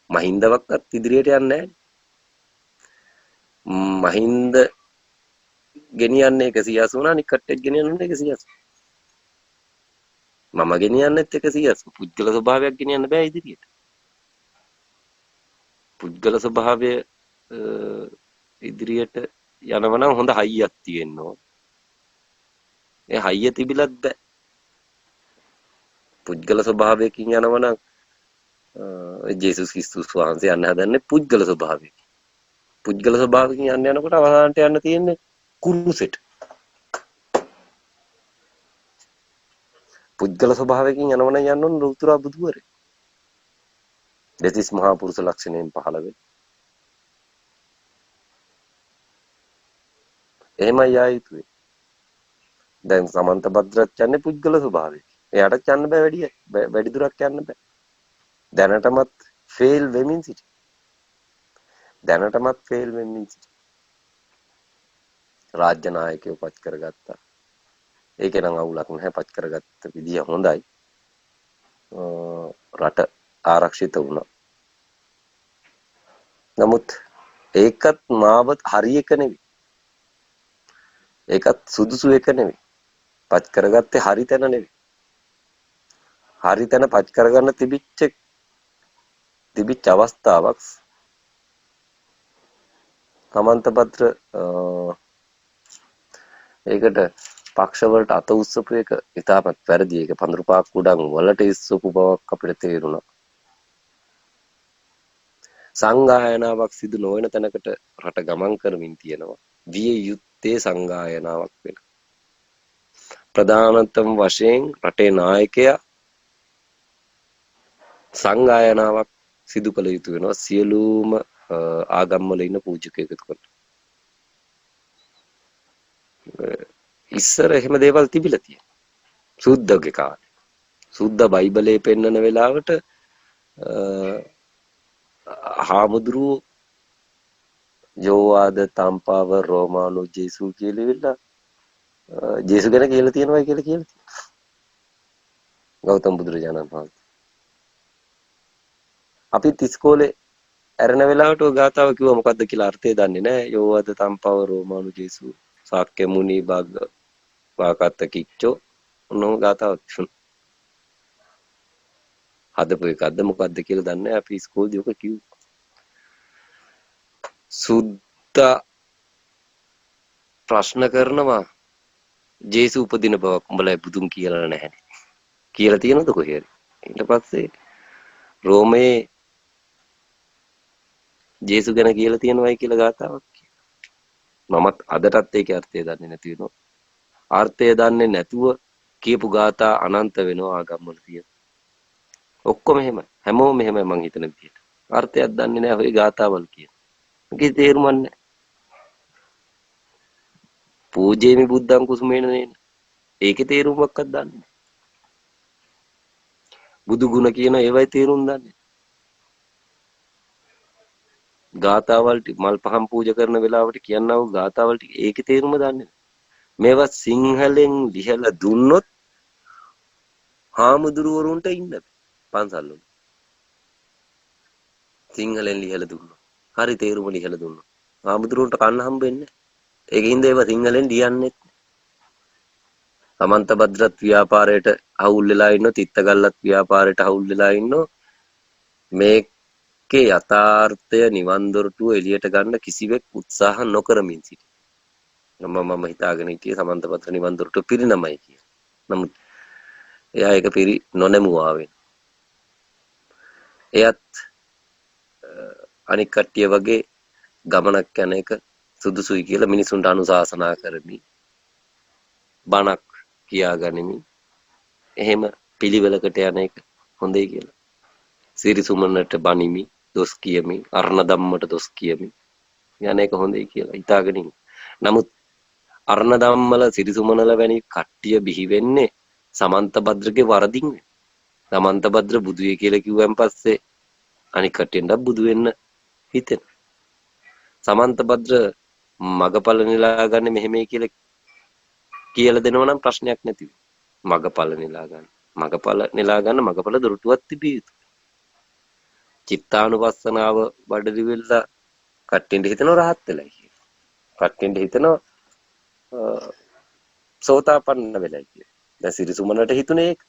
මහින්දවක්වත් ඉදිරියට යන්නේ නැහැ. මහින්ද ගෙනියන්නේ 180 අනික් කට්ටියක් ගෙනියන්නේ 180. මම ගෙනියන්නෙත් 180. පුද්ගල ස්වභාවයක් ගෙනියන්න බෑ ඉදිරියට. පුද්ගල ස්වභාවය ඉදිරියට යනවා නම් හොඳ හයියක් තියෙන්න ඕන. ඒ හයිය තිබිලත් බෑ. පුද්ගල ස්වභාවයකින් යනවා නම් ජේසුස් ක්‍රිස්තුස් වහන්සේ යන්න හදන්නේ පුද්ගල ස්වභාවයකින්. පුද්ගල ස්වභාවකින් යන්න යනකොට අවසානට යන්න තියෙන්නේ කුරුසෙට. පුද්ගල ස්වභාවයෙන් යනවනම් යන්න ඕන ලෞතර බුදුවරේ. දෙතිස් මහා පුරුෂ ලක්ෂණයෙන් පහළ වෙයි. එහෙමයි ආ යුතුයි. දැන් සමන්ත භද්‍රත් යන්නේ පුද්ගල ස්වභාවයෙන්. එයාට යන්න බෑ වැඩි දුරක් යන්න බෑ. දැනටමත් ෆේල් වෙමින් සිටි. දැනටමත් ෆේල් වෙමින් සිටි. රාජ්‍ය නායකයෝ පත් කරගත්තා. ඒකේ නම් අවුලක් නැහැ, පත් කරගත්ත විදිය හොඳයි. රට ආරක්ෂිත වුණා. නමුත් ඒකත් මාවත් හරි එක නෙවෙයි. ඒකත් සුදුසු එක නෙවෙයි. පත් කරගත්තේ හරි තැන නෙවෙයි. හරි තැන පත් කරගන්න තිබිච්ච අවස්ථාවක් සමන්ත භද්‍ර ඒකට පක්ෂ වලට අත උස්සපු එක ඉතාමත් වැරදි. ඒක පඳුරු පාක් උඩන් වලට ඉස්සපු බවක් අපිට තේරුණා. සංගායනාවක් සිදු නොවන තැනකට රට ගමන් කරමින් තියෙනවා. විය යුත්තේ සංගායනාවක් වෙන. ප්‍රධානතම වශයෙන් රටේ නායකයා සංගායනාවක් සිදු කළ යුතු වෙනවා. සියලුම ආගම් වල ඉන්න පූජකයෙක් එක්ක. ඉස්සර එහෙම දේවල් තිබිලා තියෙනවා. සුද්ධගේ කාලේ. සුද්ධ බයිබලයේ පෙන්වන වෙලාවට හාමුදුරුවෝ යෝවාද තම්පාව රෝමානු ජේසු කියලා ඉවිල්ලා ජේසු ගැන කියලා තියෙනවා කියලා තියෙනවා. ගෞතම බුදුරජාණන් වහන්සේ. අපිත් ඉස්කෝලේ ඇරෙන වෙලාවට ඔය ගාතාව කිව්වා මොකද්ද කියලා අර්ථය දන්නේ නැහැ. යෝවාද තම්පාව රෝමානු ජේසු සාක්‍ය මුනි බග්ග වාකත්ත කිච්චෝ ඔන්නෝ ගාතාව හදපු එකක්ද මොකද්ද කියලා දන්නේ නැහැ. අපි ඉස්කෝලේදී ඔක කිව්වා. සුද්ධ ප්‍රශ්න කරනවා ජේසු උපදින බවක් උඹලා බුදුන් කියලා නැහැ. කියලා තියෙනවද කොහේ? ඊට පස්සේ රෝමයේ ජේසු ගැන කියලා තියෙනවයි කියලා ගාතාවක් කියනවා. මමත් අදටත් ඒකේ අර්ථය දන්නේ නැති වෙනවා. අර්ථය දන්නේ නැතුව කියපු ගාථා අනන්ත වෙනවා ආගම්වල තියෙන. ඔක්කොම එහෙමයි. හැමෝම එහෙමයි මං හිතන විදිහට. අර්ථයක් දන්නේ නැහැ ඔය ගාථාවල් කියන. ඒකේ තේරුමක් නැහැ. පූජේමි බුද්ධං කුසුමේන නේන. ඒකේ තේරුමක්වත් දන්නේ නැහැ. බුදු ගුණ කියන ඒවයි තේරුම් දන්නේ. ගාථාවල් මල් පහන් පූජා කරන වෙලාවට කියනවා ගාථාවල් ටික ඒකේ තේරුම දන්නේ. මේවා සිංහලෙන් ලිහලා දුන්නොත් හාමුදුරුවරුන්ට ඉන්න පන්සල් වල. සිංහලෙන් ලිහලා දුන්නොත්. හරි තේරුම ලිහලා දුන්නොත්. හාමුදුරුවන්ට කන්න හම්බෙන්නේ. ඒකින්ද ඒවා සිංහලෙන් ලියන්නේ. සමන්ත භද්‍රත් ව්‍යාපාරයට අවුල් වෙලා ඉන්නෝ, තිත්තගල්ලත් ව්‍යාපාරයට අවුල් වෙලා ඉන්නෝ. මේකේ යථාර්ථය නිවන් දොරටුව එළියට ගන්න කිසිවෙක් උත්සාහ නොකරමින් සිටි. මම හිතාගෙන හිටියේ සමන්ත භද්‍ර නිවන් දොරටුව පිරිනමයි කියලා. නමුත් එයා ඒක පිරි නොනැමුවා වෙන. එයත් අනික් කට්ටිය වගේ ගමනක් යන එක සුදුසුයි කියලා මිනිසුන්ට අනුශාසනා කරමි. බණක් කියා ගනිමි. එහෙම පිළිවෙලකට යන එක හොඳයි කියලා. සිරිසුමනට බණිමි, දොස් කියමි, අර්ණ ධම්මට දොස් කියමි. යන එක හොඳයි කියලා හිතාගෙන ඉන්න. නමුත් අර්ණ ධම්මල සිරිසුමනල වැනි කට්ටිය බිහි වෙන්නේ සමන්ත භද්‍රගේ වරදින්. සමන්ත භද්‍ර බුදුය කියලා කිව්වන් පස්සේ අනික් කට්ටියන්ට බුදු වෙන්න හිතෙන. සමන්ත භද්‍ර මගපල නෙලා ගන්න මෙහෙමයි කියලා දෙනවා නම් ප්‍රශ්නයක් නැති වෙයි. මගපල නෙලා ගන්න. මගපල දොරටුවක් තිබිය යුතුයි. චිත්තානුපස්සනාව බඩලි වෙලා කට්ටියන්ට හිතනවා රහත් වෙලයි කියලා. කට්ටියන්ට හිතනවා සෝතාපන්න වෙලයි කියලා. දැන් සිරිසුමනට හිතුනේ ඒක.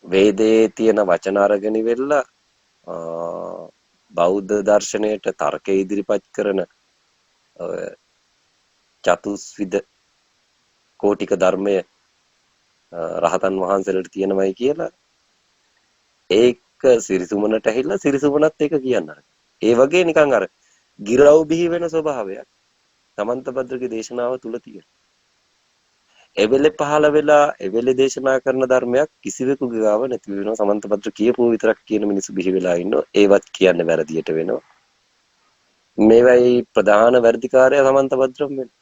වේදයේ තියෙන වචන අරගෙන ඉවෙලා බෞද්ධ දර්ශනයට තර්ක ඉදිරිපත් කරන චතුස්විද කෝටික ධර්මය රහතන් වහන්සේලාට තියෙනවයි කියලා ඒක සිරිසුමනට ඇහිලා සිරිසුමනත් එක කියන්න. ඒ වගේ නිකන් අර ගිරව් බිහි වෙන ස්වභාවයක් සමන්තභද්‍රගේ දේශනාව තුල තියෙනවා. එවෙලේ පහළ වෙලා එවෙලේ දේශනා කරන ධර්මයක් කිසිවෙකුගේ ගාව නැති වෙනවා. සමන්තභද්‍ර කියපුව විතරක් කියන මිනිස්සු බිහි වෙලා ඉන්නවා. ඒවත් කියන්නේ වැරදියට වෙනවා. මේවයි ප්‍රධාන වර්ධිකාරය සමන්තභද්‍රම් වෙනවා.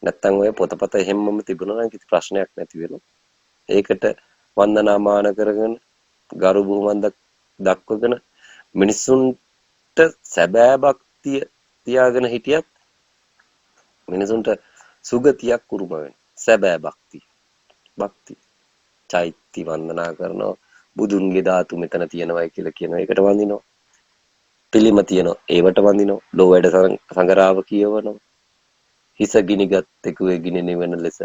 නැත්තම් ඔය පොතපත එහෙම්මම තිබුණා නම් කිසි ප්‍රශ්නයක් නැති වෙනවා. ඒකට වන්දනාමාන කරගෙන ගරු බුහුමන් දක්වගෙන මිනිසුන්ට සැබෑ භක්තිය තියාගෙන හිටියත් මිනිසුන්ට සුගතියක් උරුම වෙනවා. සැබෑ භක්තිය. චෛත්‍ය වන්දනා කරනවා. බුදුන්ගේ ධාතු මෙතන තියෙනවයි කියලා කියනවා. ඒකට වඳිනවා. පිළිම තියෙනවා. ඒවට වඳිනවා. ලෝවැඩ සංගරාව කියවනවා. හිස ගිනිගත් එකුවේ ගිනි නිවන ලෙස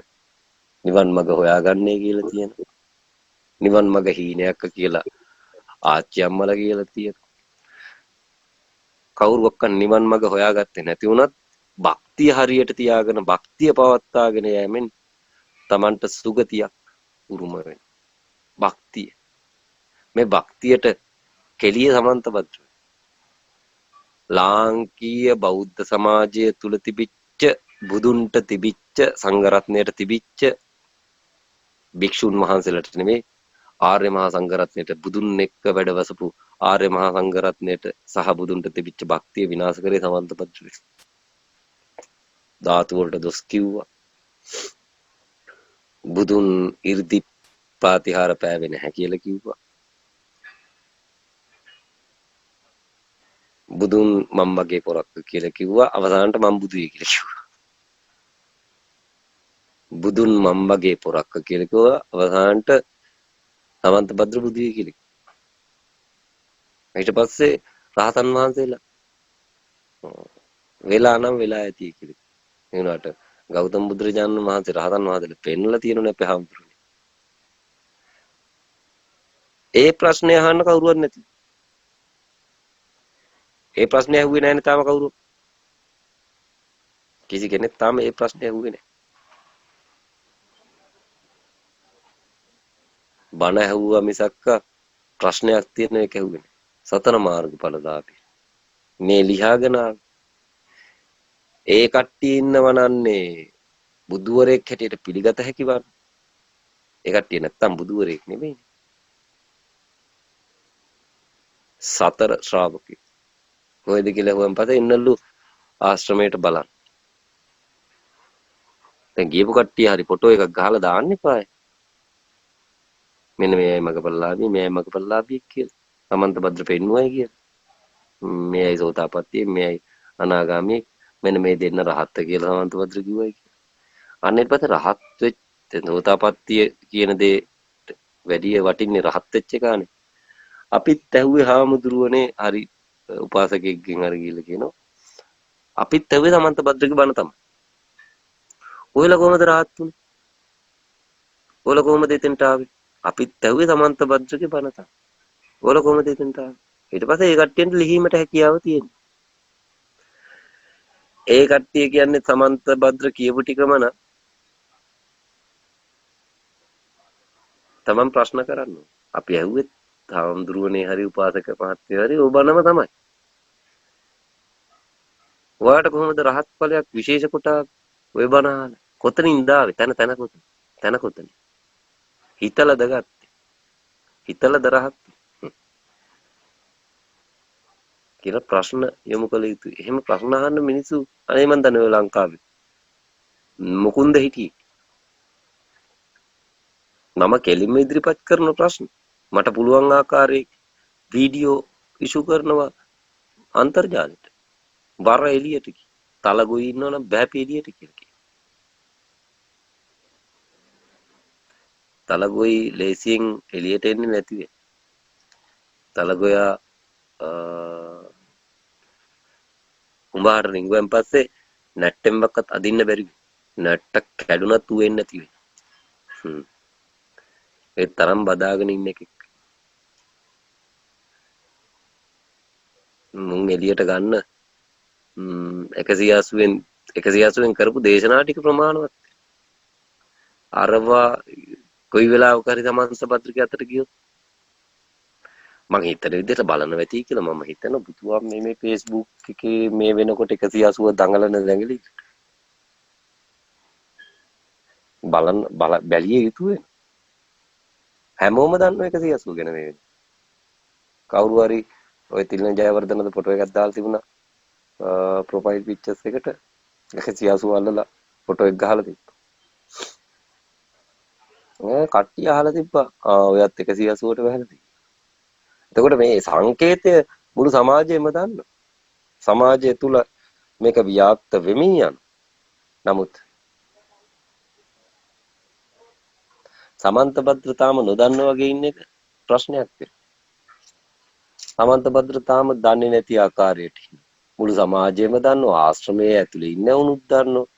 නිවන් මඟ හොයාගන්නේ කියලා තියෙනවා. නිවන් මඟ හීනයක් කියලා ආච්චි අම්මලා කියලා තියෙනවා. කවුරුවක්වත් නිවන් මඟ හොයාගත්තේ නැති වුණත් භක්තිය හරියට තියාගෙන භක්තිය පවත්වාගෙන යෑමෙන් Tamanට සුගතියක් උරුම වෙනවා. භක්තිය. මේ භක්තියට කෙලිය සමන්තභද්‍ර. ලාංකීය බෞද්ධ සමාජය තුල තිබිච්ච බුදුන්ට තිබිච්ච සංඝරත්නයට තිබිච්ච භික්ෂුන් වහන්සේලාට නෙමෙයි ආර්ය මහා සංඝරත්නයට බුදුන් එක්ක වැඩවසපු ආර්ය මහා සංඝරත්නයට සහ බුදුන්ට තිබිච්ච භක්තිය විනාශ කරේ සමන්තභද්‍ර. ධාතු වලට දොස් කිව්වා. බුදුන් 이르දි පාතිහාර පෑවේ නැහැ කියලා කිව්වා. බුදුන් මම මගේ පොරක්ක කියලා කිව්වා. අවසානට මම බුදුයි කියලා කිව්වා. බුදුන් මම මගේ පොරක්ක කියලා කිව්වා. අවසානට සමන්තභද්‍ර බුදුයි කියලා. ඊට පස්සේ රහතන් වහන්සේලා වෙලා නම් වෙලා ඇති කියලා. ඒ වුණාට ගෞතම බුදුරජාණන් වහන්සේ රහතන් වහන්සේලා පෙන්වලා තියෙනුනේ අපේ හාමුදුරනේ. ඒ ප්‍රශ්නේ අහන්න කවුරුවත් නැති. ඒ ප්‍රශ්නේ ඇහුවේ නැහැ නේ තාම කවුරුත්. කිසි කෙනෙක් තාම ඒ ප්‍රශ්නේ ඇහුවේ නැහැ. බණ ඇහුවා මිසක්ක ප්‍රශ්නයක් තියෙන එක ඇහුවේ නැහැ. සතර මාර්ගඵලදාපි. මේ ලියාගෙන ඒ කට්ටිය ඉන්නවනන්නේ බුදුවරයෙක් හැටියට පිළිගත හැකි වන්. ඒ කට්ටිය නැත්තම් බුදුවරයෙක් නෙමෙයි. සතර ශ්‍රාවකයෝ. කොහෙද කියලා හොයන් පස්සේ ඉන්නලු ආශ්‍රමයට බලන්න. දැන් ගියපු කට්ටිය හරි ෆොටෝ එකක් ගහලා දාන්න එපායි. මෙන්න මේයි මගපල්ලාභී මේයි මගපල්ලාභී කියලා. සමන්තභද්‍ර පෙන්නුවයි කියලා. මේයි සෝතාපට්ටිය මේයි අනාගාමී මෙන්න මේ දෙන්න රහත් කියලා සමන්තභද්‍ර කිව්වයි කියලා. අන්න ඊට පස්සේ රහත් වෙච්ච සෝතාපට්ටිය කියන දේ වැඩි වටින්නේ රහත් වෙච්ච එකනේ. අපිත් ඇහුවේ හාමුදුරුවනේ හරි උපාසකෙක්ගෙන් අර ගිහලා කියනවා. අපිත් ඇහුවේ සමන්තභද්‍රගේ බණ තමයි. ඔයලා කොහමද රහත් උනේ? ඔයලා කොහමද එතෙන්ට ආවේ? අපිත් ඇහුවේ සමන්තභද්‍රගේ බණ තමයි. ඔයලා කොහමද එතෙන්ට ආවේ? ඊට පස්සේ ඒ කට්ටියන්ට ලිහීමට හැකියාව තියෙනවා. ඒ කට්ටිය කියන්නේ සමන්තභද්‍ර කියපු ටිකම න තමන් ප්‍රශ්න කරන්න. අපි ඇහුවේ හාමුදුරුවනේ හරි උපාසක මහත්තයෝ හරි ඔබනම තමයි. ඔයාට කොහොමද රහත් ඵලයක් විශේෂ කොට ඔය බණ කොතනින්ද ආවේ? තැන කොතන? හිතලද ගත්තේ? හිතලද රහත් කියලා ප්‍රශ්න යොමු කළ යුතුයි. එහෙම ප්‍රශ්න අහන්න මිනිස්සු අනේ මන් දන්නේ ඔය ලංකාවේ. මුකුන්ද හිටියේ? මම කෙලින්ම ඉදිරිපත් කරන ප්‍රශ්න මට පුළුවන් ආකාරයේ වීඩියෝ ඉෂු කරනවා අන්තර්ජාලෙට. වර එළියට කි. තලගොයි ඉන්නවනම් බෑපි එළියට කියලා කියනවා. තලගොයි ලේසියෙන් එළියට එන්නේ නැති වෙයි. තලගොයා උඹහට රිංගුවෙන් පස්සේ නැට්ටෙම්බක්වත් අදින්න බැරි වෙයි. නැට්ට කැඩුනත් ඌ එන්නේ නැති වෙයි. ඒ තරම් බදාගෙන ඉන්න එකෙක්. මුන් එළියට ගන්න 180න් කරපු දේශනා ටික ප්‍රමාණවත්. අරවා කොයි වෙලාවක හරි සමන්තභද්‍රගේ අතට ගියොත් මම හිතන විදිහට බලන වෙති කියලා මම හිතන බුදුවා මේ Facebook එකේ මේ වෙනකොට 180 දඟලන දැඟලි බැලිය යුතු වෙන හැමෝම දන්නව 180 ගැන මේ කවුරු හරි ඔය තිලන ජයවර්ධනද ෆොටෝ එකක් දාලා තිබුණා ප්‍රොෆයිල් පික්චර්ස් එකට 180 අල්ලලා ෆොටෝ එක ගහලා තිබ්බා. කට්ටිය අහලා තිබ්බා. ඔයත් 180ට වැහලා තිබ්බා. එතකොට මේ සංකේතය මුළු සමාජයේම දන්නවා. සමාජය තුල මේක ව්‍යාප්ත වෙමින් යන. නමුත් සමන්ත භද්‍රතාවම නොදන්න වගේ ඉන්න එක ප්‍රශ්නයක් වෙනවා. සමන්ත භද්‍රතාවම දන්නේ නැති ආකාරයට මුළු සමාජයේම දන්නවා. ආශ්‍රමයේ ඇතුලේ ඉන්න උනුත් දන්නවා.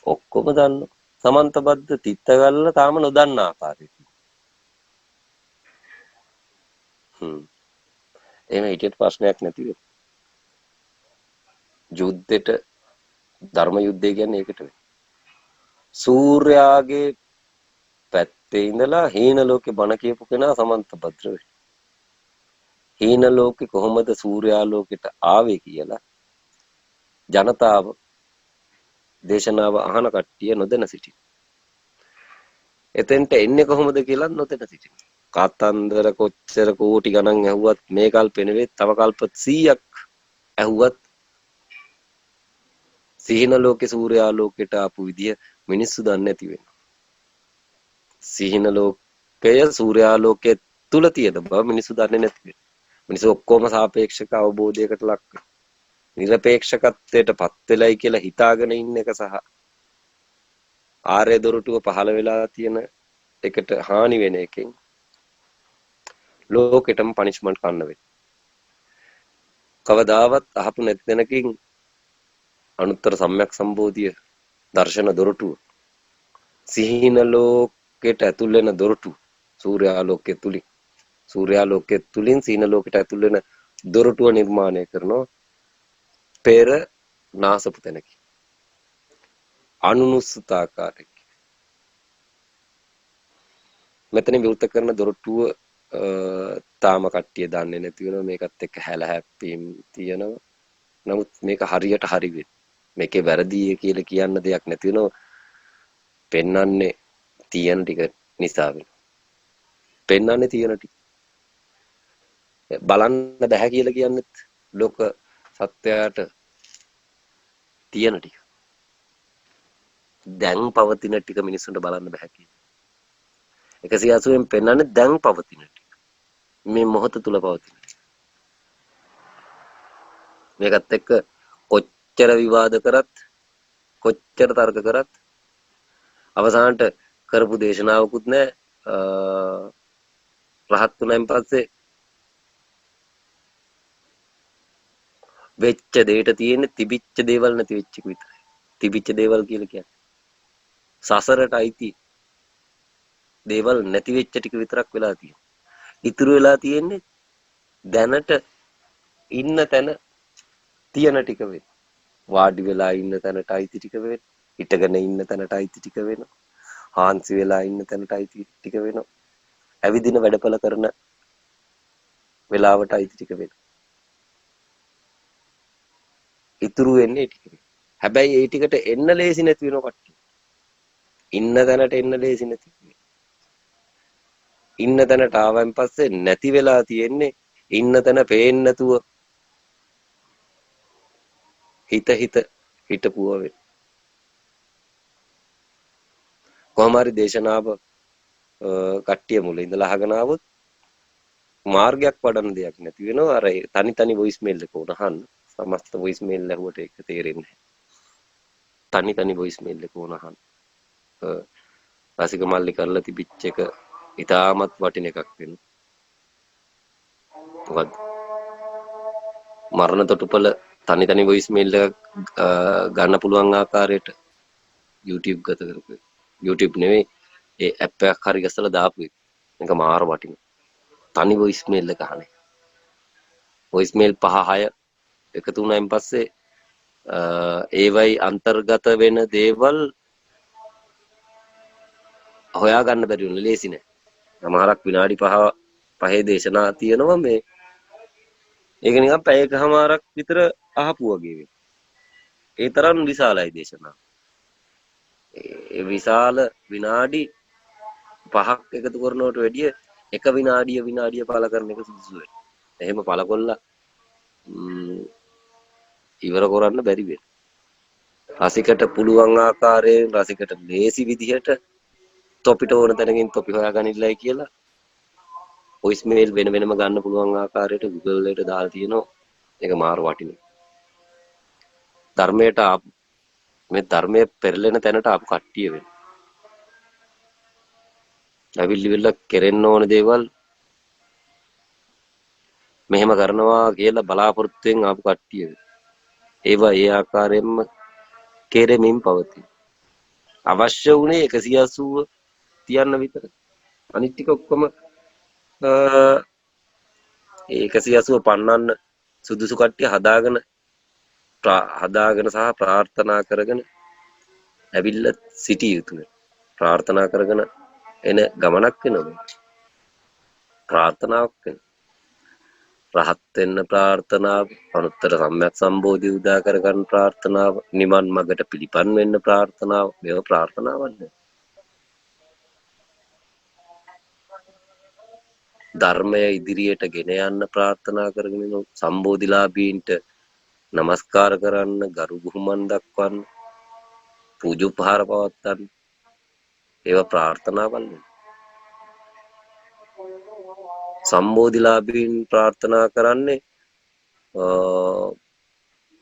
ඔක්කොම දන්නවා. සමන්ත භද්‍ර තිත්තගල්ල තාම නොදන්න ආකාරයට. එහෙම හිටියට ප්‍රශ්නයක් නැති වෙයි. යුද්ධෙට ධර්ම යුද්ධය කියන්නේ ඒකට වෙයි. සූර්යාගේ පැත්තේ ඉඳලා හීන ලෝකේ බණ කියපු කෙනා සමන්ත භද්‍ර වෙයි. හීන ලෝකේ කොහොමද සූර්යා ලෝකෙට ආවේ කියලා ජනතාව දේශනාව අහන කට්ටිය නොදැන සිටින. එතෙන්ට එන්නේ කොහොමද කියලා නොදැන සිටින. කතන්දර කොච්චර කෝටි ගණන් ඇහුවත් මේ කල්පේ නෙවෙයි තව කල්ප 100ක් ඇහුවත් සිහින ලෝකේ සූර්යා ලෝකෙට ආපු විදිය මිනිස්සු දන්නේ නැති වෙනවා. සිහින ලෝකය සූර්යා ලෝකයේ තුල තියෙන බව මිනිස්සු දන්නේ නැති වෙනවා. මිනිස්සු ඔක්කොම සාපේක්ෂක අවබෝධයකට ලක් වෙනවා. නිරපේක්ෂකත්වයට පත් වෙලයි කියලා හිතාගෙන ඉන්න එක සහ ආර්ය දොරටුව පහළ වෙලා තියෙන එකට හානි වෙන එකෙන් ලෝකෙටම පනිෂ්මන්ට් ගන්න වෙනවා. කවදාවත් අහපු නැති තැනකින් අනුත්තර සම්‍යක් සම්බෝධිය දර්ශන දොරටුව සිහින ලෝකෙට ඇතුල් වෙන දොරටුව සූර්යා ලෝකයේ තුලින් සූර්යා ලෝකයේ තුලින් සිහින ලෝකෙට ඇතුල් වෙන දොරටුව නිර්මාණය කරනවා පෙර නාසපු තැනකින් අනුනුස්සතාකාරයක් මෙතන විවෘත කරන දොරටුව තාම කට්ටිය දන්නේ නැති වෙනවා මේකත් එක්ක හැල හැප්පීම් තියෙනවා නමුත් මේක හරියට හරි වෙන්නේ මේකේ වැරදි කියලා කියන්න දෙයක් නැති වෙනවා පෙන්වන්නේ තියෙන ටික නිසා වෙනවා පෙන්වන්නේ තියෙන ටික බලන්න බෑ කියලා කියන්නේත් ලෝක සත්‍යයට තියෙන ටික දැන් පවතින ටික මිනිස්සුන්ට බලන්න බෑ කියලා 180න් පෙන්වන්නේ දැන් පවතින ටික මේ මොහොත තුල පවතින මේකත් එක්ක කොච්චර විවාද කරත් කොච්චර තර්ක කරත් අවසානට කරපු දේශනාවකුත් නැහැ රහත් තුනයින් පස්සේ වෙච්ච දෙයට තියෙන්නේ තිබිච්ච දේවල් නැති වෙච්ච එක විතරයි තිබිච්ච දේවල් කියලා කියන්නේ සසරට අයිති දේවල් නැති වෙච්ච ටික විතරක් වෙලා තියෙනවා ඉතුරු වෙලා තියෙන්නේ දැනට ඉන්න තැන තියෙන ටික වෙයි වාඩි වෙලා ඉන්න තැනට අයිති ටික වෙයි හිටගෙන ඉන්න තැනට අයිති ටික වෙනවා හාන්සි වෙලා ඉන්න තැනට අයිති ටික වෙනවා ඇවිදින වැඩපල කරන වෙලාවට අයිති ටික වෙනවා ඉතුරු වෙන්නේ ටික හැබැයි ඒ ටිකට එන්න ලේසි නැති වෙන කට්ටිය ඉන්න තැනට එන්න ලේසි නැති ඉන්න තැනට ආවන් පස්සේ නැති වෙලා තියෙන්නේ ඉන්න තැන පේන්නේ නැතුව හිත හිටපුව වෙන කොහොම හරි දේශනාව කට්ටිය මුල ඉඳලා අහගෙන ආවොත් මාර්ගයක් වඩන්න දෙයක් නැති වෙනවා අර තනි වොයිස් මේල් එක උනහන් සමස්ත වොයිස් මේල් ලැබුවට ඒක තේරෙන්නේ නැහැ තනි වොයිස් මේල් එක උනහන් රසික මල්ලි කරලා තිබිච්ච එක ඉතාමත් වටින එකක් වෙනවා මොකද මරණ තොටුපළ තනි වොයිස් මේල් එකක් ගන්න පුළුවන් ආකාරයට YouTube ගත කරපු YouTube නෙවෙයි ඒ ඇප් එකක් හරි ගස්සලා දාපු එක. මේක මාර වටිනවා. තනි වොයිස් මේල් එක අහන්නේ. වොයිස් මේල් 5-6 එකතු වුණායින් පස්සේ ඒවයි අන්තර්ගත වෙන දේවල් හොයා ගන්න බැරි වෙන ලේසි නෑ. සමහරක් විනාඩි 5 පහේ දේශනා තියෙනවා මේ. ඒක නිකන් පැයකමාරක් විතර අහපු වගේ වෙයි. ඒ තරම් විශාලයි දේශනාව. ඒ විශාල විනාඩි 5ක් එකතු කරනවට වැඩිය එක විනාඩිය පළ කරන එක සුදුසු වෙයි. එහෙම පළ කොල්ලා ඉවර කරන්න බැරි වෙයි. රසිකට පුළුවන් ආකාරයෙන් රසිකට ලේසි විදිහට තොපිට ඕන තැනකින් තොපි හොයාගනින්නයි කියලා වොයිස් මේල් වෙන වෙනම ගන්න පුළුවන් ආකාරයට Google එකට දාලා තියෙනවා. ඒක මාර වටිනවා. ධර්මයට මේ ධර්මයේ පෙරලෙන තැනට ආපු කට්ටිය වෙන. අවිල්ලිවිල්ල කෙරෙන්න ඕන දේවල් මෙහෙම කරනවා කියලා බලාපොරොත්තුෙන් ආපු කට්ටිය වෙන. ඒවා ඒ ආකාරයෙන්ම කෙරෙමින් පවතී. අවශ්‍ය වුණේ 180 තියන්න විතර. අනිත් ටික ඔක්කොම ඒ 180 පන්නන්න සුදුසු කට්ටිය හදාගෙන සහ ප්‍රාර්ථනා කරගෙන ඇවිල්ලා සිටිය යුතුයි. ප්‍රාර්ථනා කරගෙන එන ගමනක් වෙනවා. ප්‍රාර්ථනාවක් වෙන. රහත් වෙන්න ප්‍රාර්ථනාව, අනුත්තර සම්‍යක් සම්බෝධි උදා කරගන්න ප්‍රාර්ථනාව, නිවන් මඟට පිළිපන් වෙන්න ප්‍රාර්ථනාව, මේව ප්‍රාර්ථනාවක්ද? ධර්මය ඉදිරියට ගෙන යන්න ප්‍රාර්ථනා කරගෙන සම්බෝධිලාභීන්ට නමස්කාර කරන්න, ගරු බුහුමන් දක්වන්න, පූජෝපහාර පවත්වන්න, ඒවා ප්‍රාර්ථනාවල්. සම්බෝධිලාභීන් ප්‍රාර්ථනා කරන්නේ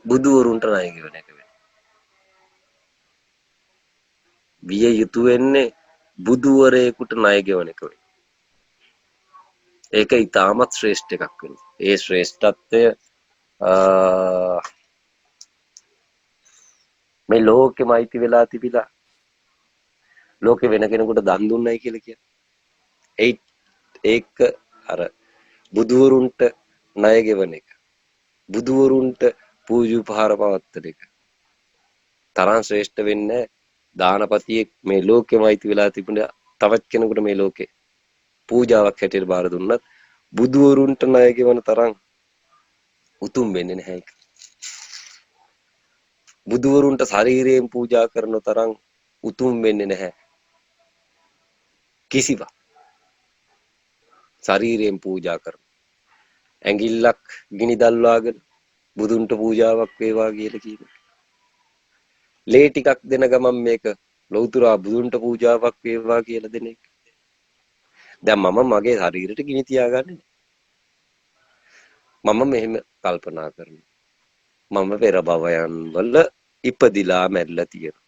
බුදුවරුන්ට ණය ගෙවන එක වෙන්නේ. විය යුතු වෙන්නේ බුදුවරයෙකුට ණය ගෙවන එක වෙන්නේ. ඒක ඊටමත් ශ්‍රේෂ්ඨ එකක් වෙනවා. ඒ ශ්‍රේෂ්ඨත්වය මේ ලෝකෙම අයිති වෙලා තිබිලා ලෝකෙ වෙන කෙනෙකුට දන් දුන්නයි කියලා කියන්නේ. ඒක අර බුදුවරුන්ට ණය ගෙවන එක. බුදුවරුන්ට පූජෝපහාර පවත්වන එක. තරම් ශ්‍රේෂ්ඨ වෙන්නේ දානපතියෙක් මේ ලෝකෙම අයිති වෙලා තිබුණ තවත් කෙනෙකුට මේ ලෝකේ පූජාවක් හැටියට බාර දුන්නත් බුදුවරුන්ට ණය ගෙවන තරම් උතුම් වෙන්නේ නැහැ ඒක. බුදුවරුන්ට ශරීරයෙන් පූජා කරන තරම් උතුම් වෙන්නේ නැහැ. කිසිවක්. ශරීරයෙන් පූජා කරන. ඇඟිල්ලක් ගිනි දල්වාගෙන බුදුන්ට පූජාවක් වේවා කියලා කියනවා. ලේ ටිකක් දෙන ගමන් මේක ලෞතුරා බුදුන්ට පූජාවක් වේවා කියලා දෙන එක. දැන් මම මගේ ශරීරෙට ගිනි තියාගන්නේ. මම මෙහෙම කල්පනා කරනවා. මම පෙර භවයන් වල ඉපදිලා මැරිලා තියෙනවා.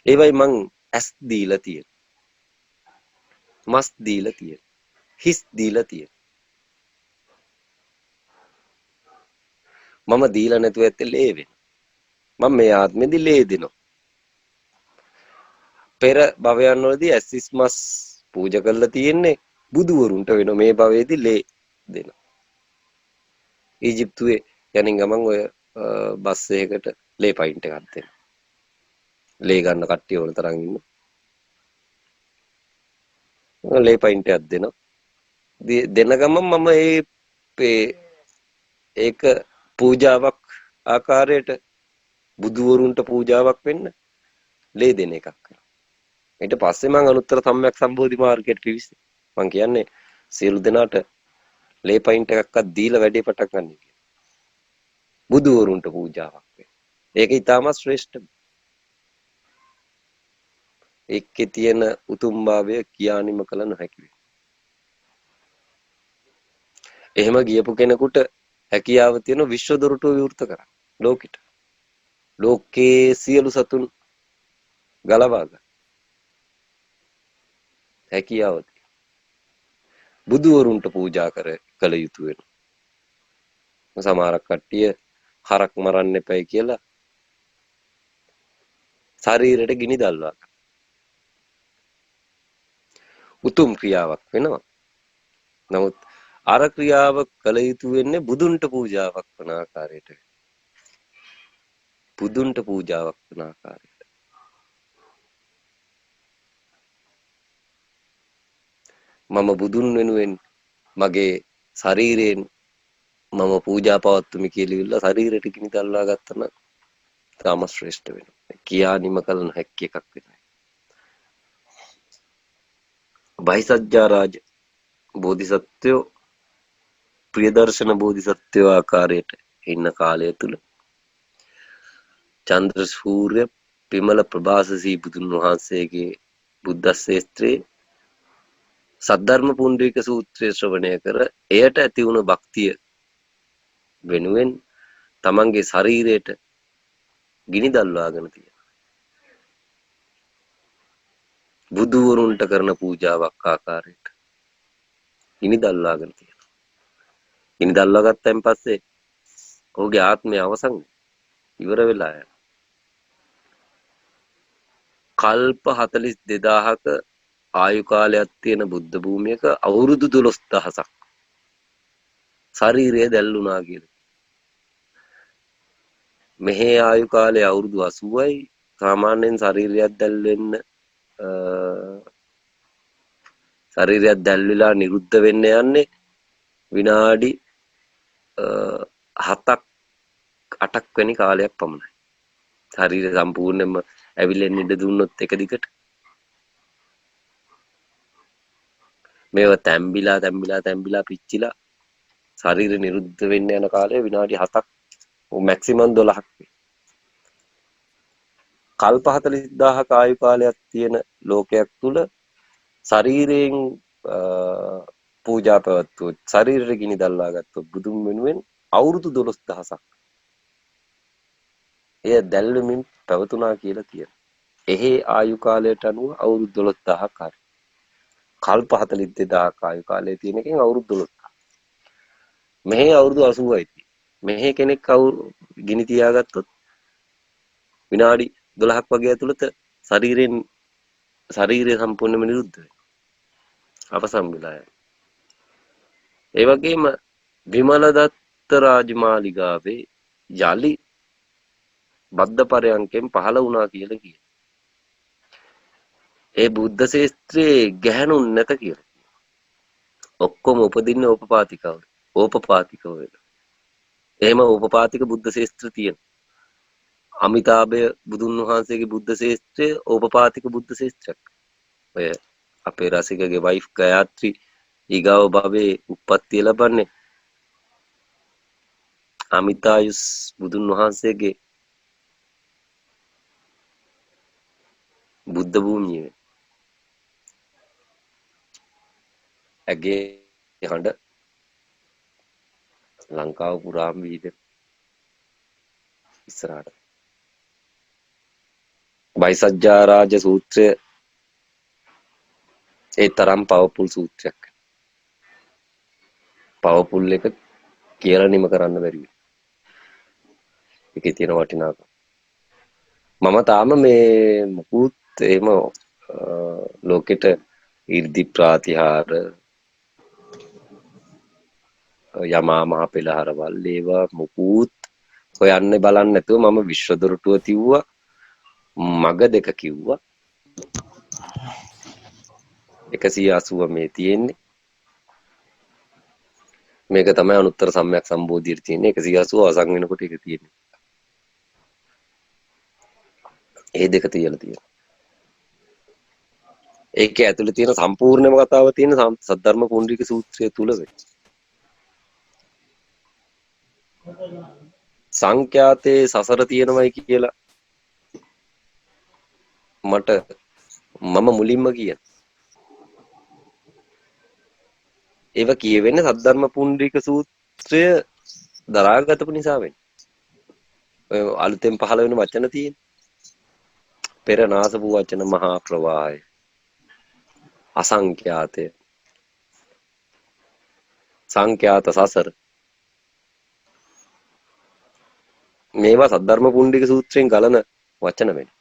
ඒවයි මං ඇස් දීලා තියෙනවා. මස් දීලා තියෙනවා. හිස් දීලා තියෙනවා. මම දීලා නැතුව ඇත්තේ ලේ වෙන. මම මේ ආත්මෙදි ලේ දෙනවා. පෙර භවයන් වලදී ඇස් හිස් මස් පූජා කරලා තියෙන්නේ බුදුවරුන්ට වෙන මේ භවයේදී ලේ දෙනවා. ඊජිප්තුවේ යනින් ගමන් ඔය බස් එකකට ලේ පයින්ට් එකක් දෙනවා. ලේ ගන්න කට්ටිය ඕන තරම් ඉන්නවා. ලේ පයින්ට් එකක් දෙනවා. දෙන ගමන් මම ඒක පූජාවක් ආකාරයට බුදුවරුන්ට පූජාවක් වෙන්න ලේ දෙන එකක් කරනවා. ඊට පස්සේ මම අනුත්තර සම්‍යක් සම්බෝධි මාර්ගයට පිවිසෙයි. මම කියන්නේ සියලු දෙනාට ලේ පයින්ට් එකක්වත් දීලා වැඩේ පටන් ගන්න කියලා. බුදුවරුන්ට පූජාවක් වෙන්න. ඒක ඊටමත් ශ්‍රේෂ්ඨ. ඒකේ තියෙන උතුම්භාවය කියානිම කළ නොහැකි වේ. එහෙම ගියපු කෙනෙකුට හැකියාව තියෙන විශ්ව දොරටුව විවෘත කරන්න ලෝකෙට. ලෝකේ සියලු සතුන් ගලවා ගන්න. හැකියාව තියෙන. බුදුවරුන්ට පූජා කළ යුතු වෙනවා. සමහරක් කට්ටිය හරක් මරන්න එපයි කියලා ශරීරයට ගිනි දැල්වා ගන්න. උතුම් ක්‍රියාවක් වෙනවා. නමුත් අර ක්‍රියාව කළ යුතු වෙන්නේ බුදුන්ට පූජාවක් වන ආකාරයට. බුදුන්ට පූජාවක් වන ආකාරයට. මම බුදුන් වෙනුවෙන් මගේ ශරීරයෙන් මම පූජා පවත්තුමි කියලා ඉල්ල ශරීරයට කිනි තල්ලා ගත්තම තාම ශ්‍රේෂ්ඨ වෙනවා. කියා නිම කල නොහැකි එකක් වෙනවා. බහිසජ්ජා රාජ බෝධිසත්වයෝ ප්‍රියදර්ශන බෝධිසත්වයෝ ආකාරයට ඉන්න කාලය තුල චන්ද්‍ර සූර්ය පිමල ප්‍රභාසසී බුදුන් වහන්සේගේ බුද්ධ ශේස්ත්‍රයේ සද්ධර්ම පුණ්ඩරීක සූත්‍රය ශ්‍රවණය කර එයට ඇති වුණු භක්තිය වෙනුවෙන් තමන්ගේ ශරීරයට ගිනි දල්වාගෙන තියෙනවා. බුදුවරුන්ට කරන පූජාවක් ආකාරයට ගිනි දල්වාගෙන තියෙනවා. ගිනි දල්වා ගත්තයින් පස්සේ ඔහුගේ ආත්මය අවසන් ඉවර වෙලා යනවා. කල්ප 42000ක ආයු කාලයක් තියෙන බුද්ධ භූමියක අවුරුදු 12000ක් ශරීරය දැල්ුණා කියලා. මෙහි ආයු කාලය අවුරුදු 80යි. සාමාන්‍යයෙන් ශරීරයක් දැල්වෙන්න ශරීරයක් දැල්විලා නිරුද්ධ වෙන්න යන්නේ විනාඩි 7ක් 8ක් වැනි කාලයක් පමණයි. ශරීරය සම්පූර්ණයෙන්ම ඇවිලෙන්න ඉඩ දුන්නොත් එක දිගට මේව තැම්බිලා පිච්චිලා ශරීර නිරුද්ධ වෙන්න යන කාලය විනාඩි 7ක් මැක්සිමම් 12ක් වේ. කල්ප 40000ක ආයු කාලයක් තියෙන ලෝකයක් තුල ශරීරයෙන් පූජා පැවැත්වුවොත් ශරීරෙට ගිනි දල්වා ගත්තොත් බුදුන් වෙනුවෙන් අවුරුදු 12000ක් එය දැල්වෙමින් පැවතුණා කියලා කියනවා. එහි ආයු කාලයට අනුව අවුරුදු 12000ක් හරි. කල්ප 42000ක ආයු කාලය තියෙන එකෙන් අවුරුදු 12ක්. මෙහි අවුරුදු 80යි තියෙන්නේ. මෙහි කෙනෙක් ගිනි තියාගත්තොත් විනාඩි 12ක් වගේ ඇතුළත ශරීරය සම්පූර්ණයෙන්ම නිරුද්ධ වෙනවා. අපසම් වෙලා යනවා. ඒ වගේම විමලදත්ත රාජමාලිගාවේ යලි බද්ද පරයන්කෙන් පහළ වුණා කියලා කියනවා. ඒ බුද්ධ ශේස්ත්‍රයේ ගැහණුන් නැත කියලා. ඔක්කොම උපදින්නේ ඕපපාතිකව වෙලා. එහෙම ඕපපාතික බුද්ධ ශේස්ත්‍ර තියෙනවා. අමිතාභය බුදුන් වහන්සේගේ බුද්ධ ශේස්ත්‍රය ඕපපාතික බුද්ධ ශේස්ත්‍රයක්. ඔය අපේ රසිකගේ වයිෆ් ගයාත්‍රි ඊගාව භවයේ උප්පත්තිය ලබන්නේ අමිතායුස් බුදුන් වහන්සේගේ බුද්ධ භූමියේ. ඇගේ හඬ ලංකාව පුරාම වීද ඉස්සරහට. බයිසජ්ජා රාජ සූත්‍රය ඒ තරම් පවර්ෆුල් සූත්‍රයක්. පවර්ෆුල් එක කියලා නිම කරන්න බැරි. ඒකේ තියෙන වටිනාකම. මම තාම මේ මුකුත් එහෙම ලෝකෙට 이르දි ප්‍රාතිහාර යමා මහ පෙළහරවල් ඒවා මුකුත් හොයන්නේ බලන්නේ නැතුව මම විශ්ව දොරටුව තිව්වා මග දෙක කිව්වා 180 මේ තියෙන්නේ මේක තමයි අනුත්තර සම්‍යක් සම්බෝධියට තියෙන්නේ 180 අවසන් වෙනකොට ඒක තියෙන්නේ ඒ දෙක තියලා තියෙනවා ඒකේ ඇතුළේ තියෙන සම්පූර්ණම කතාව තියෙන සද්ධර්ම පුණ්ඩරික සූත්‍රය තුල වෙයි සංඛ්‍යාතේ සසර තියෙනවයි කියලා මට මම මුලින්ම කියන ඒව කියවෙන්නේ සද්ධර්ම පුණ්ඩරික සූත්‍රය දරාගතපු නිසා වෙන්නේ ඔය අලුතෙන් පහළ වෙන වචන තියෙන පෙර නාසපු වචන මහා ප්‍රවාහය අසංඛ්‍යාතය සංඛ්‍යාත සසර මේවා සද්ධර්ම පුණ්ඩරික සූත්‍රයෙන් ගලන වචන වෙන්නේ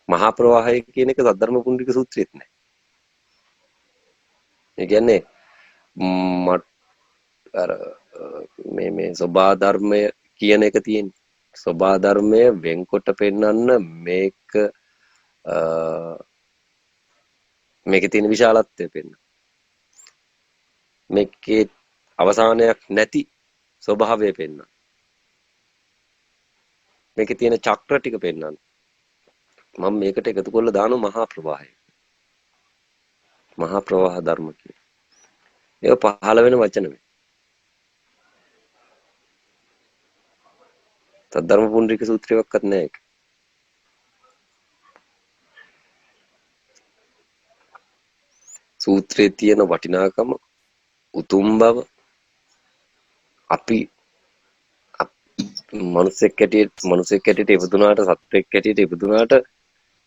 මහා ප්‍රවාහය කියන එක සද්ධර්ම පුණ්ඩරික සූත්‍රෙත් නෑ. ඒ කියන්නේ අර මේ සෝභා ධර්මය කියන එක තියෙන. සෝභා ධර්මය වෙන්කොට පෙන්වන්න මේකේ තියෙන විශාලත්වය පෙන්වන්න. මේකේ අවසානයක් නැති ස්වභාවය පෙන්වන. මේකේ තියෙන චක්‍ර ටික පෙන්වන. මම මේකට එකතු කරලා දානවා මහා ප්‍රවාහය. මහා ප්‍රවාහ ධර්ම කියන්නේ. ඒක පහළ වෙන වචන මේ. සද්ධර්ම පුණ්ඩරික සූත්‍රයක්වත් නැහැ ඒක. සූත්‍රයේ තියෙන වටිනාකම උතුම් බව අපි මනුස්සෙක් කැටියට ඉපදුනාට සත්වෙක් කැටියට ඉපදුනාට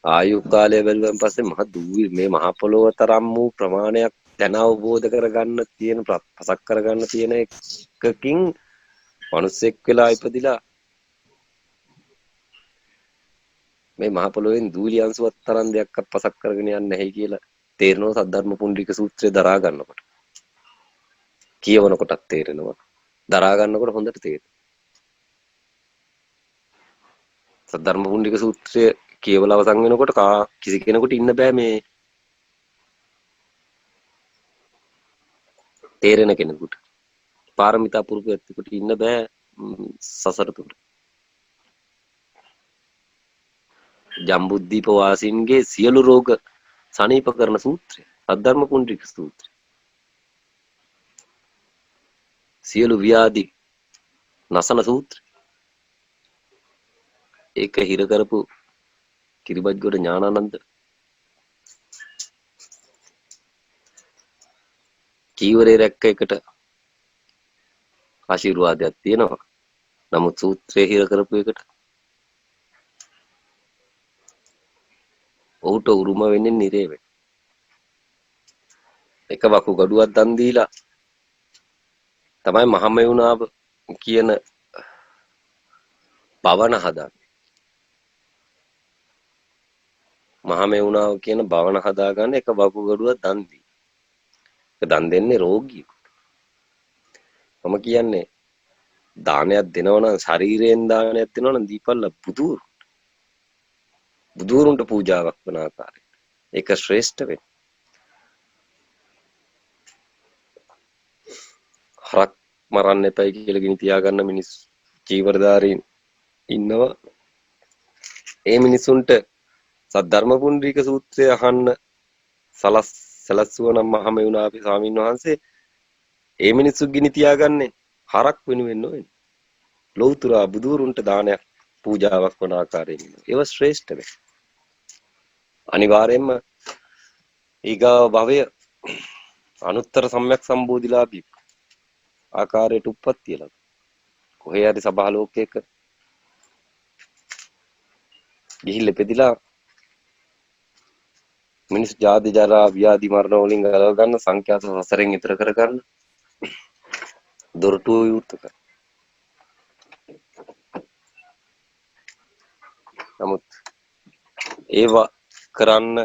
ආයු කාලය බැලුවන් පස්සේ මහ දූවි මේ මහ පොළොව තරම් වූ ප්‍රමාණයක් දැන අවබෝධ කරගන්න තියෙන පසක් කරගන්න තියෙන එකකින් මනුස්සෙක් වෙලා ඉපදිලා මේ මහ පොළොවෙන් දූලි අංශුවක් තරම් දෙයක්වත් පසක් කරගෙන යන්නේ නැහැ කියලා තේරෙනවා සද්ධර්ම පුණ්ඩික සූත්‍රය දරා ගන්නකොට. කියවනකොටත් තේරෙනවා. දරා ගන්නකොට හොඳට තේරෙනවා. සද්ධර්ම පුණ්ඩික සූත්‍රය කියවලා අවසන් වෙනකොට කිසි කෙනෙකුට ඉන්න බෑ මේ තේරෙන කෙනෙකුට. පාරමිතා පුරුදු ඇත්තෙකුට ඉන්න බෑ සසර තුල. ජම්බුද්දීප වාසීන්ගේ සියලු රෝග සනීප කරන සූත්‍රය. සද්ධර්ම පුණ්ඩික සූත්‍රය. සියලු ව්‍යාධි නසන සූත්‍රය. ඒක හිර කරපු කිරිබත්ගොඩ ඥානානන්ද කීවරේ රැක්ක එකට ආශිර්වාදයක් තියෙනවා. නමුත් සූත්‍රය හිර කරපු එකට ඔහුට උරුම වෙන්නේ නිරේ වෙන. එක වකු ගඩුවක් දන් දීලා තමයි මහමෙවුනාව කියන භවන හදන්නේ. මහමෙවුනාව කියන භවන හදාගන්න එක වකු ගඩුවක් දන් දී. ඒක දන් දෙන්නේ රෝගියෙකුට. මම කියන්නේ දානයක් දෙනවා නම් ශරීරයෙන් දානයක් දෙනවා නම් දීපල්ල බුදුරුන්ට පූජාවක් වන ආකාරයට. ඒක ශ්‍රේෂ්ඨ වෙන්නේ. හරක් මරන්න එපයි කියලා ගිනි තියාගන්න මිනිස් චීවරධාරීන් ඉන්නවා. ඒ මිනිසුන්ට සද්ධර්ම පුණ්ඩරීක සූත්‍රය අහන්න සලස්වන මහමෙවුනා අපි ස්වාමීන් වහන්සේ ඒ මිනිස්සු ගිනි තියාගන්නේ හරක් වෙනුවෙන් නෙවෙයි. ලෞතර බුදුරුන්ට දානයක් පූජාවක් වන ආකාරයෙන් ඉන්නවා. ඒව ශ්‍රේෂ්ඨ වේ. අනිවාර්යයෙන්ම ඊගාව භවය අනුත්තර සම්‍යක් සම්බෝධිලාභී ආකාරයට උප්පත්තිය ලබන. කොහේ හරි සබහා ලෝකයක ගිහිල්ලා පෙදිලා මිනිස් ජාති ජරා ව්‍යාධි මරණ වලින් ගලව ගන්න සංඛ්‍යාත සසරෙන් ඈතර කර ගන්න දොරටුව විවෘත කර. නමුත් ඒවා කරන්න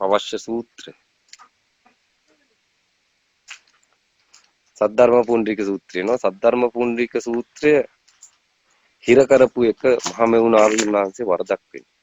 අවශ්‍ය සූත්‍රය සද්ධර්ම පුණ්ඩරික සූත්‍රය නෝ. සද්ධර්ම පුණ්ඩරික සූත්‍රය හිර කරපු එක මහමෙවුනාවින් වහන්සේ වරදක් වෙන්නේ.